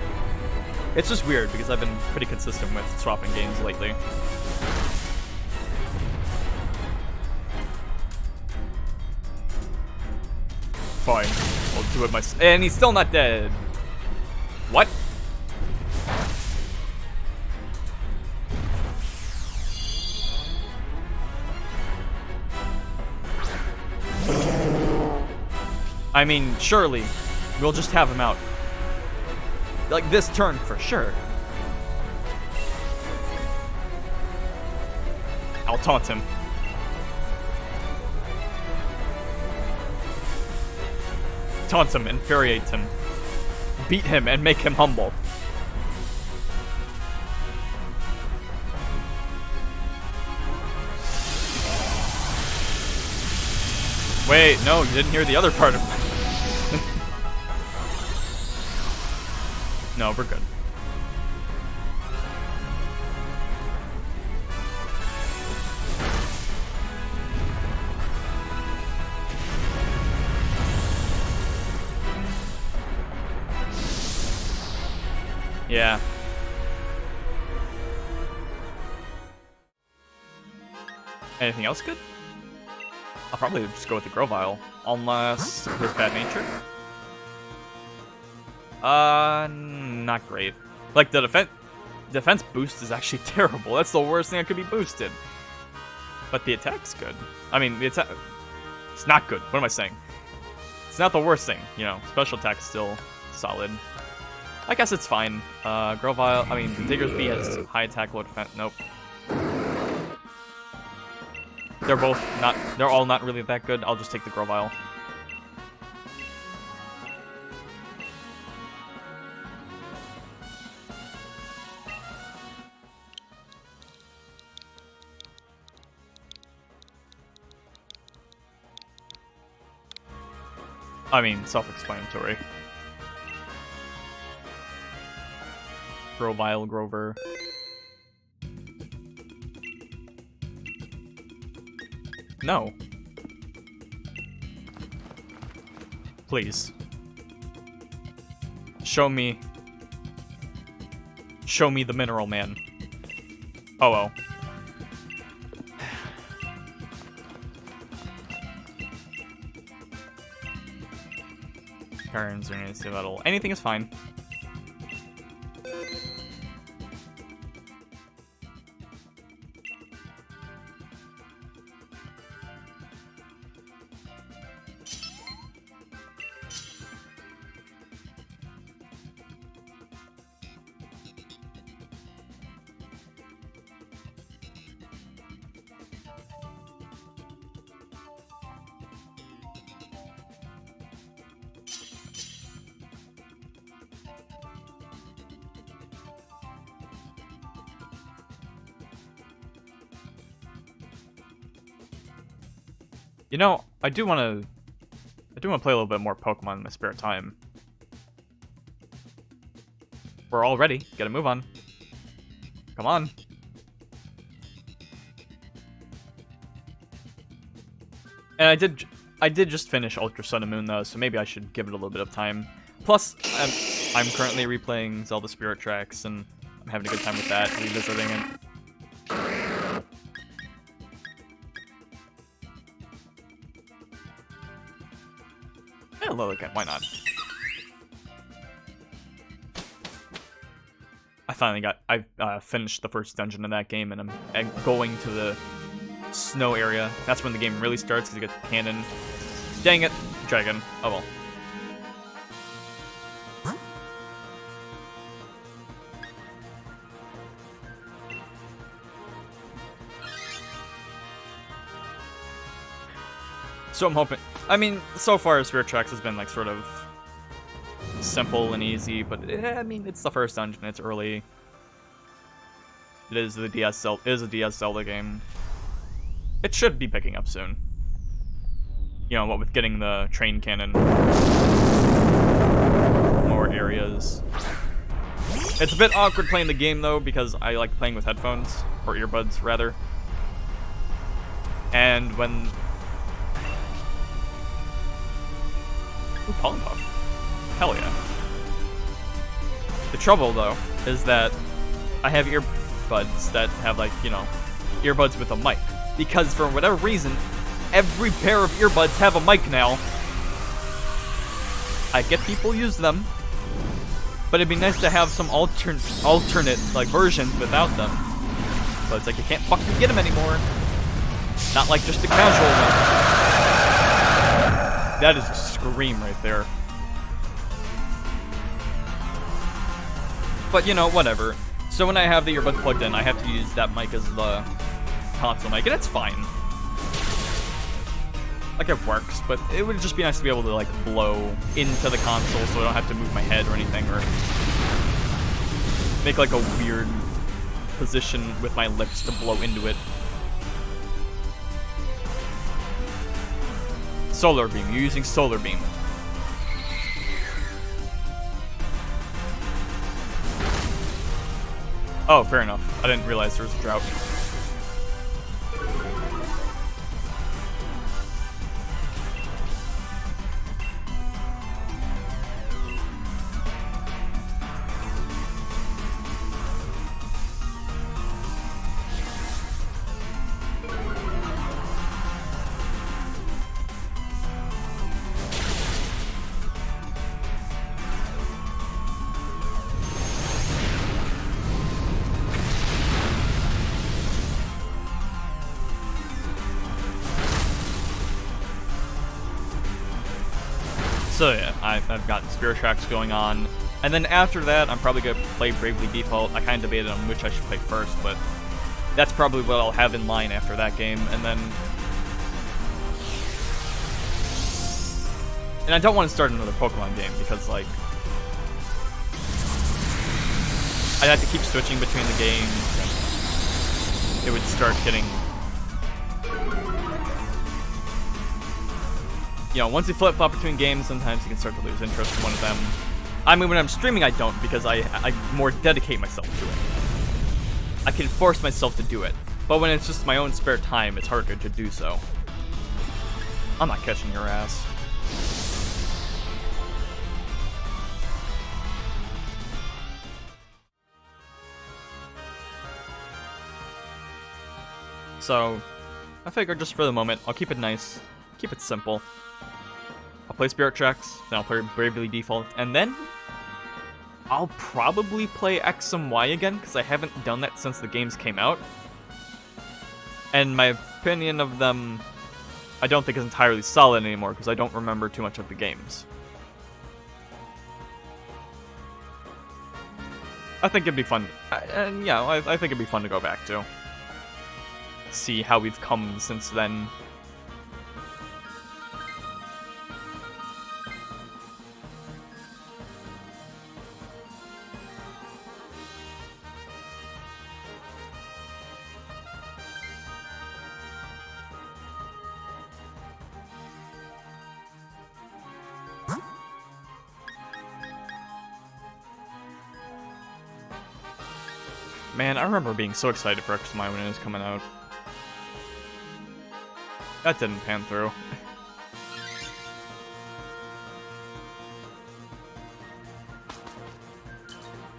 It's just weird, because I've been pretty consistent with swapping games lately. Fine. I'll do it myself. And he's still not dead. What? I mean, surely, we'll just have him out. Like, this turn, for sure. I'll taunt him. Taunt him, infuriate him. Beat him, and make him humble. Wait, no, you didn't hear the other part of it. No, we're good. Yeah. Anything else good? I'll probably just go with the Grovyle, unless his bad nature. Not great. Like, the defense boost is actually terrible. That's the worst thing that could be boosted. But the attack's good. I mean, the attack... It's not good. What am I saying? It's not the worst thing, you know. Special attack's still solid. I guess it's fine. Grovyle... I mean, Digger's Bee has high attack, low defense. Nope. They're both not... They're all not really that good. I'll just take the Grovyle. I mean, self-explanatory. Grovyle, Grover. No. Please. Show me the mineral man. Oh well. Turns or anything battle. Anything is fine. You know, I do want to play a little bit more Pokemon in my spare time. We're all ready. Gotta move on. Come on. And I did just finish Ultra Sun and Moon though, so maybe I should give it a little bit of time. Plus, I'm currently replaying Zelda Spirit Tracks, and I'm having a good time with that, revisiting it. Okay, why not? I finished the first dungeon in that game, and I'm going to the snow area. That's when the game really starts, because you get the cannon. Dang it, dragon. Oh well. So I'm hoping. I mean, so far Spirit Tracks has been like sort of simple and easy, but I mean, it's the first dungeon. It's early. It is a DS Zelda game. It should be picking up soon. You know, what with getting the train cannon, more areas. It's a bit awkward playing the game though, because I like playing with headphones or earbuds rather. And when ooh, Pollen Puff. Hell yeah. The trouble, though, is that I have earbuds that have, like, you know, earbuds with a mic. Because for whatever reason, every pair of earbuds have a mic now. I get people use them, but it'd be nice to have some alternate, like, versions without them. But it's like you can't fucking get them anymore. Not like just a casual one. That is a scream right there. But, you know, whatever. So when I have the earbuds plugged in, I have to use that mic as the console mic, and it's fine. Like, it works, but it would just be nice to be able to, like, blow into the console so I don't have to move my head or anything, or make, like, a weird position with my lips to blow into it. Solar Beam. You're using Solar Beam. Oh, fair enough. I didn't realize there was a drought. So yeah, I've got Spirit Tracks going on, and then after that, I'm probably gonna play Bravely Default. I kind of debated on which I should play first, but that's probably what I'll have in line after that game, and then... And I don't want to start another Pokemon game, because, like... I'd have to keep switching between the games, and it would start getting... You know, once you flip-flop between games, sometimes you can start to lose interest in one of them. I mean, when I'm streaming, I don't, because I more dedicate myself to it. I can force myself to do it. But when it's just my own spare time, it's harder to do so. I'm not catching your ass. So, I figure just for the moment, I'll keep it nice, keep it simple. I'll play Spirit Tracks, then I'll play Bravely Default, and then I'll probably play X and Y again, because I haven't done that since the games came out. And my opinion of them, I don't think is entirely solid anymore, because I don't remember too much of the games. I think it'd be fun, and yeah, I think it'd be fun to go back to. See how we've come since then. Man, I remember being so excited for X and Y when it was coming out. That didn't pan through.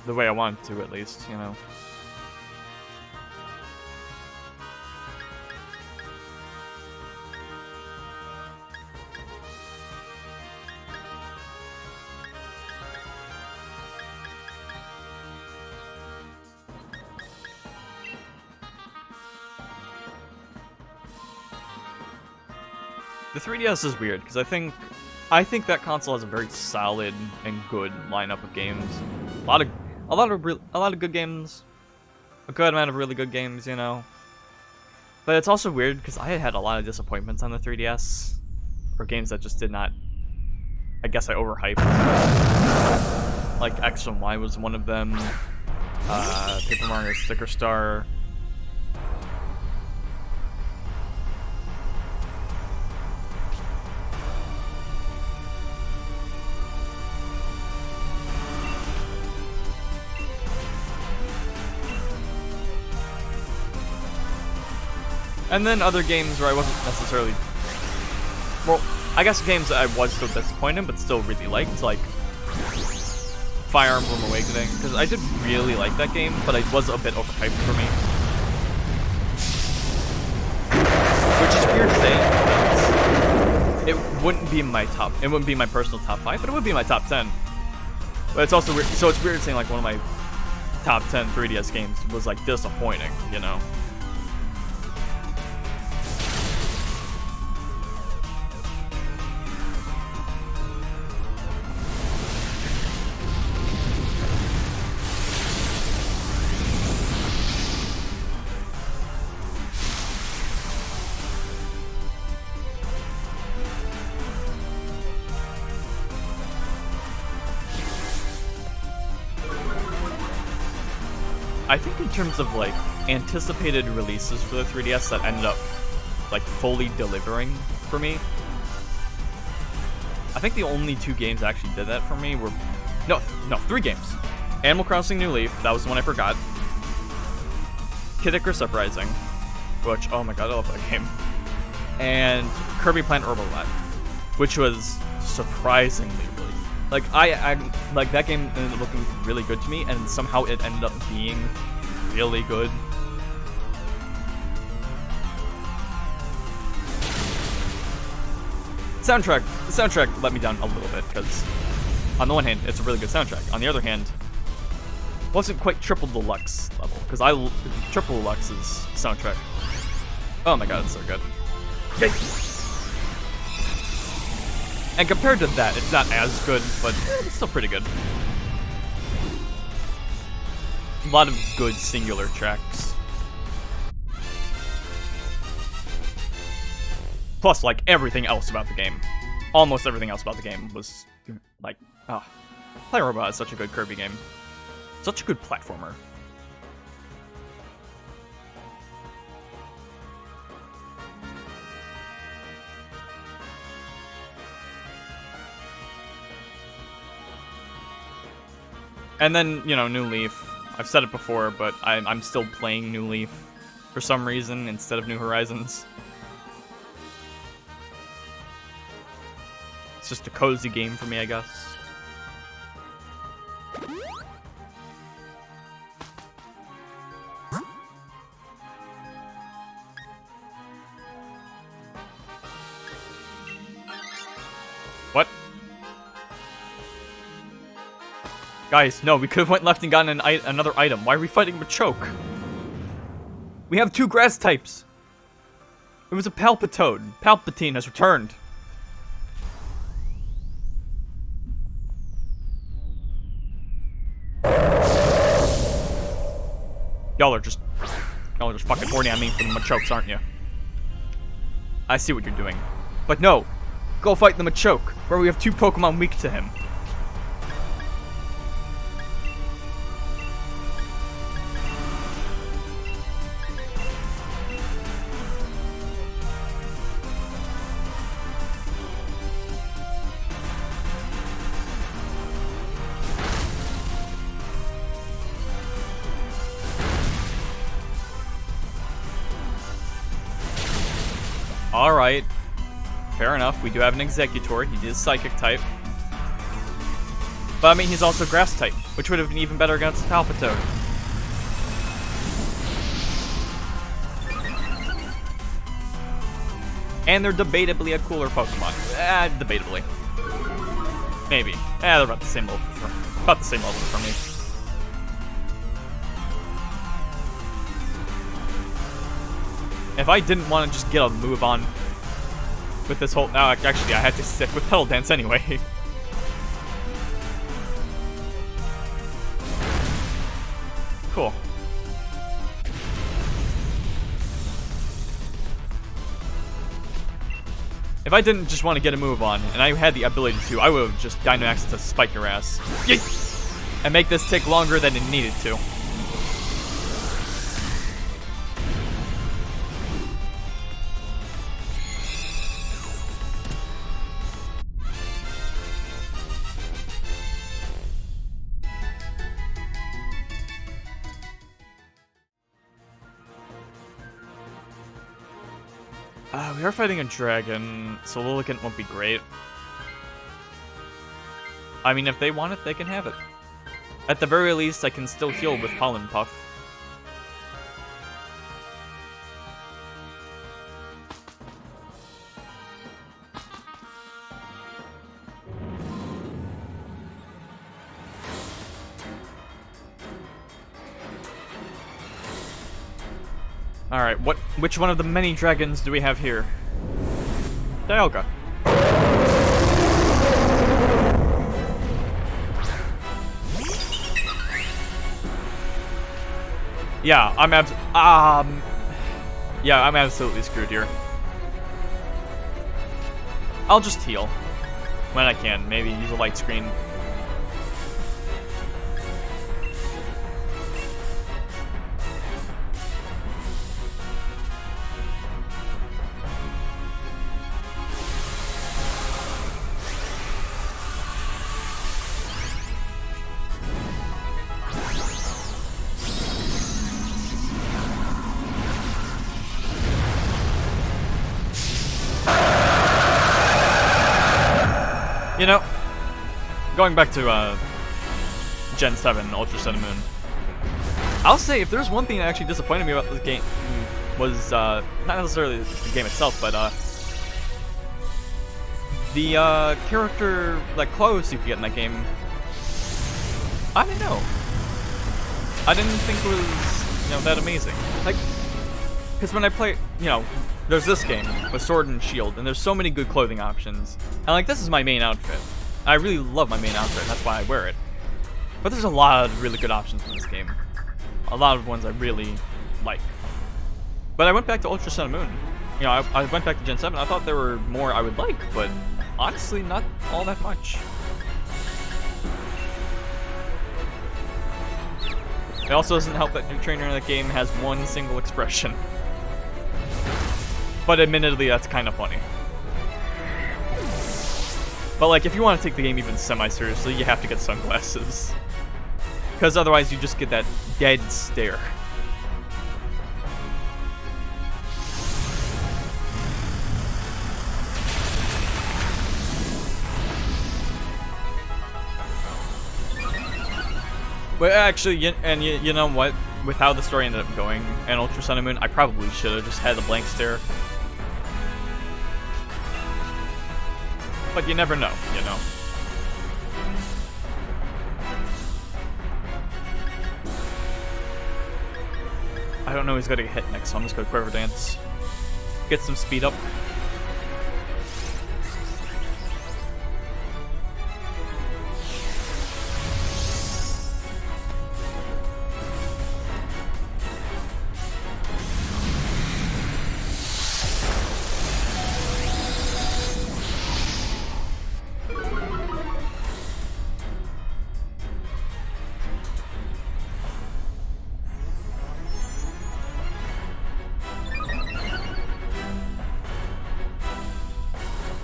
The way I wanted to, at least, you know. The 3DS is weird because I think that console has a very solid and good lineup of games. A lot of good games, a good amount of really good games, you know. But it's also weird because I had a lot of disappointments on the 3DS, or games that just did not. I guess I overhyped. Like X and Y was one of them. Paper Mario Sticker Star. And then other games where I wasn't necessarily... Well, I guess games that I was still disappointed in, but still really liked, like Fire Emblem Awakening, because I did really like that game, but it was a bit overhyped for me. Which is weird to say, because it wouldn't be my personal top 5, but it would be my top 10. But it's also weird, so it's weird saying like one of my top 10 3DS games was like disappointing, you know? I think in terms of like anticipated releases for the 3DS that ended up like fully delivering for me, I think the only 2 games that actually did that for me were no 3 games. Animal Crossing New Leaf, that was the one I forgot. Kid Icarus Uprising, which, oh my god, I love that game. And Kirby Planet Robobot, which was surprisingly really like I like that game ended up looking really good to me, and somehow it ended up being really good. The soundtrack let me down a little bit because on the one hand it's a really good soundtrack. On the other hand, it wasn't quite Triple Deluxe level because Triple Deluxe's soundtrack. Oh my god, it's so good. Yay! And compared to that, it's not as good, but it's still pretty good. A lot of good singular tracks. Plus, like, everything else about the game. Almost everything else about the game was, like, Planet Robot is such a good Kirby game. Such a good platformer. And then, you know, New Leaf. I've said it before, but I'm still playing New Leaf for some reason instead of New Horizons. It's just a cozy game for me, I guess. What? Guys, no, we could have went left and gotten another item. Why are we fighting Machoke? We have 2 grass types. It was a Palpitoad. Palpatine has returned. Y'all are just fucking horny on me for the Machokes, aren't you? I see what you're doing. But no, go fight the Machoke, where we have 2 Pokemon weak to him. Alright. Fair enough, we do have an Executor. He is Psychic type. But I mean, he's also Grass type, which would have been even better against Palpitoad. And they're debatably a cooler Pokemon. Debatably. Maybe. They're about the same level for me. If I didn't want to just get a move on with this whole... No, actually, I had to stick with Petal Dance anyway. Cool. If I didn't just want to get a move on, and I had the ability to, I would have just Dynamaxed to spike your ass. Yeet! And make this take longer than it needed to. We are fighting a dragon, so Lilligant won't be great. I mean, if they want it, they can have it. At the very least, I can still heal with Pollen Puff. Alright, which one of the many dragons do we have here? Dialga. Yeah, I'm absolutely screwed here. I'll just heal when I can. Maybe use a light screen. You know, going back to Gen 7, Ultra Sun and Moon, I'll say if there's one thing that actually disappointed me about this game was not necessarily the game itself, but the character clothes you could get in that game. I don't know. I didn't think it was that amazing. Because when I play, there's this game with Sword and Shield, and there's so many good clothing options. And this is my main outfit. I really love my main outfit, and that's why I wear it. But there's a lot of really good options in this game. A lot of ones I really like. But I went back to Ultra Sun and Moon. I went back to Gen 7. I thought there were more I would like, but honestly, not all that much. It also doesn't help that New Trainer in the game has one single expression. But admittedly, that's kind of funny. But if you want to take the game even semi-seriously, you have to get sunglasses. Because otherwise you just get that dead stare. But actually, you know what? With how the story ended up going in Ultra Sun and Moon, I probably should have just had a blank stare. But you never know, you know. I don't know who's gonna get hit next, so I'm just gonna Quiver Dance. Get some speed up.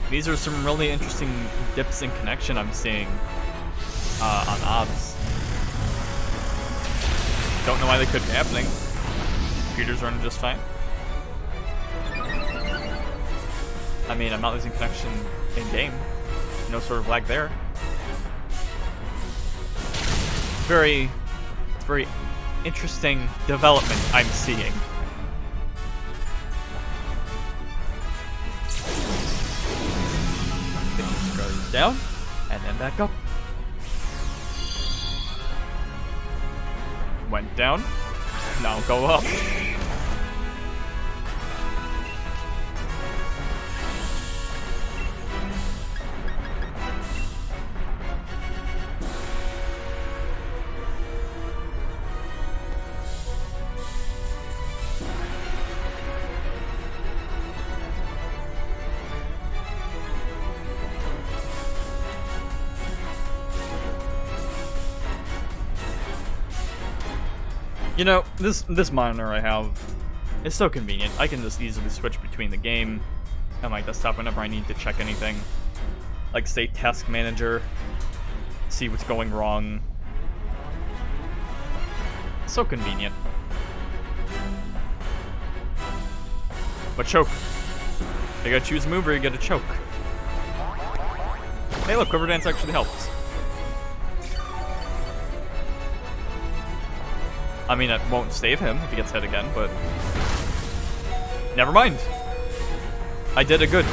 These are some really interesting dips in connection I'm seeing on OBS. Don't know why they could be happening. Computer's running just fine. I mean, I'm not losing connection in-game. No sort of lag there. It's very interesting development I'm seeing. Down, and then back up. Went down, now go up. You know, this monitor I have is so convenient. I can just easily switch between the game and my desktop whenever I need to check anything. Like, say, Task Manager, see what's going wrong. So convenient. But choke. You gotta choose a move or you gotta choke. Hey look, Quiver Dance actually helps. I mean, it won't save him if he gets hit again, but... Never mind. I did a good.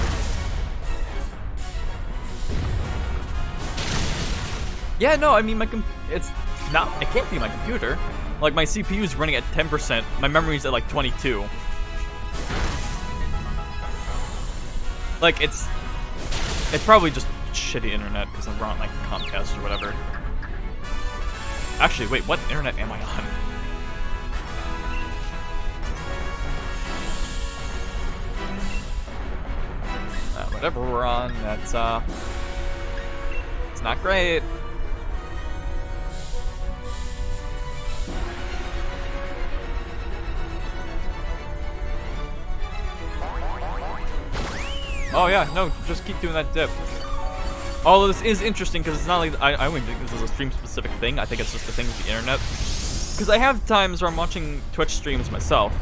Yeah, no, I mean, it's not... It can't be my computer. Like, my CPU is running at 10%. My memory's at, like, 22. Like, it's probably just shitty internet, because I'm on, like, Comcast or whatever. Actually, wait, what internet am I on? Whatever we're on, that's, it's not great. Oh yeah, no, just keep doing that dip. Although this is interesting, because it's not like, I wouldn't think this is a stream-specific thing, I think it's just a thing with the internet. Because I have times where I'm watching Twitch streams myself,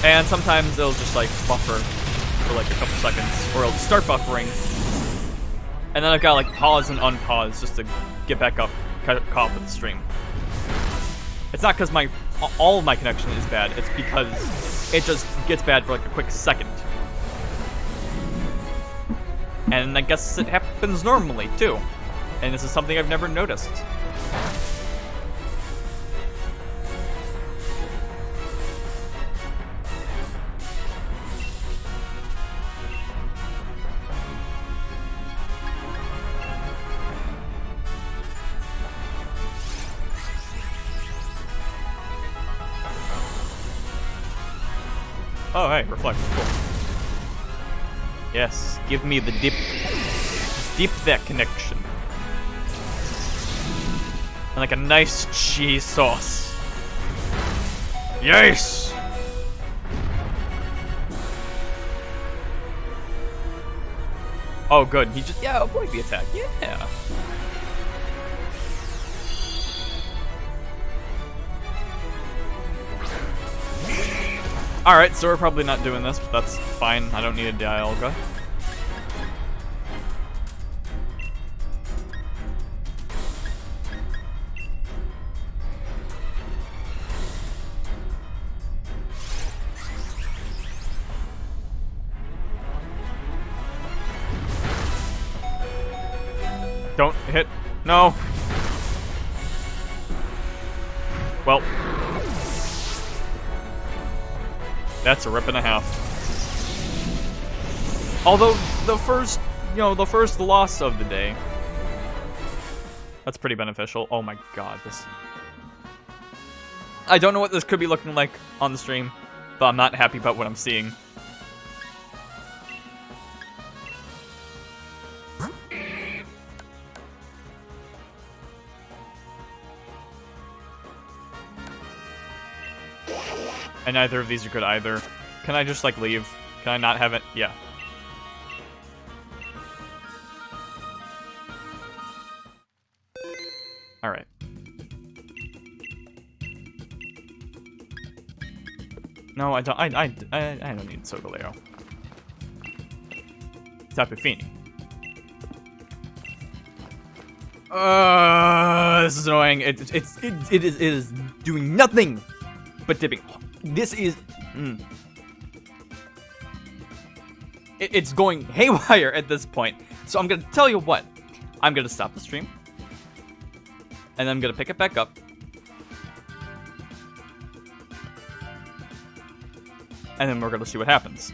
and sometimes it'll just, like, buffer for like a couple seconds, or it'll start buffering, and then I've got to like pause and unpause just to get back up, caught up with the stream. It's not because all of my connection is bad, it's because it just gets bad for like a quick second. And I guess it happens normally too, and this is something I've never noticed. Oh, hey, reflect. Cool. Yes, give me the dip. Dip that connection. And like a nice cheese sauce. Yes! Oh, good. He just, yeah, avoid the attack. Yeah. Alright, so we're probably not doing this, but that's fine. I don't need a Dialga. Don't hit. No. Well. That's a rip and a half. Although the first loss of the day. That's pretty beneficial. Oh my god, this. I don't know what this could be looking like on the stream, but I'm not happy about what I'm seeing. And neither of these are good either. Can I just, like, leave? Can I not have it? Yeah. Alright. No, I don't. I don't need Solgaleo. Tapu Fini. This is annoying. It is doing nothing but dipping. This is. It's going haywire at this point. So I'm gonna tell you what. I'm gonna stop the stream. And then I'm gonna pick it back up. And then we're gonna see what happens.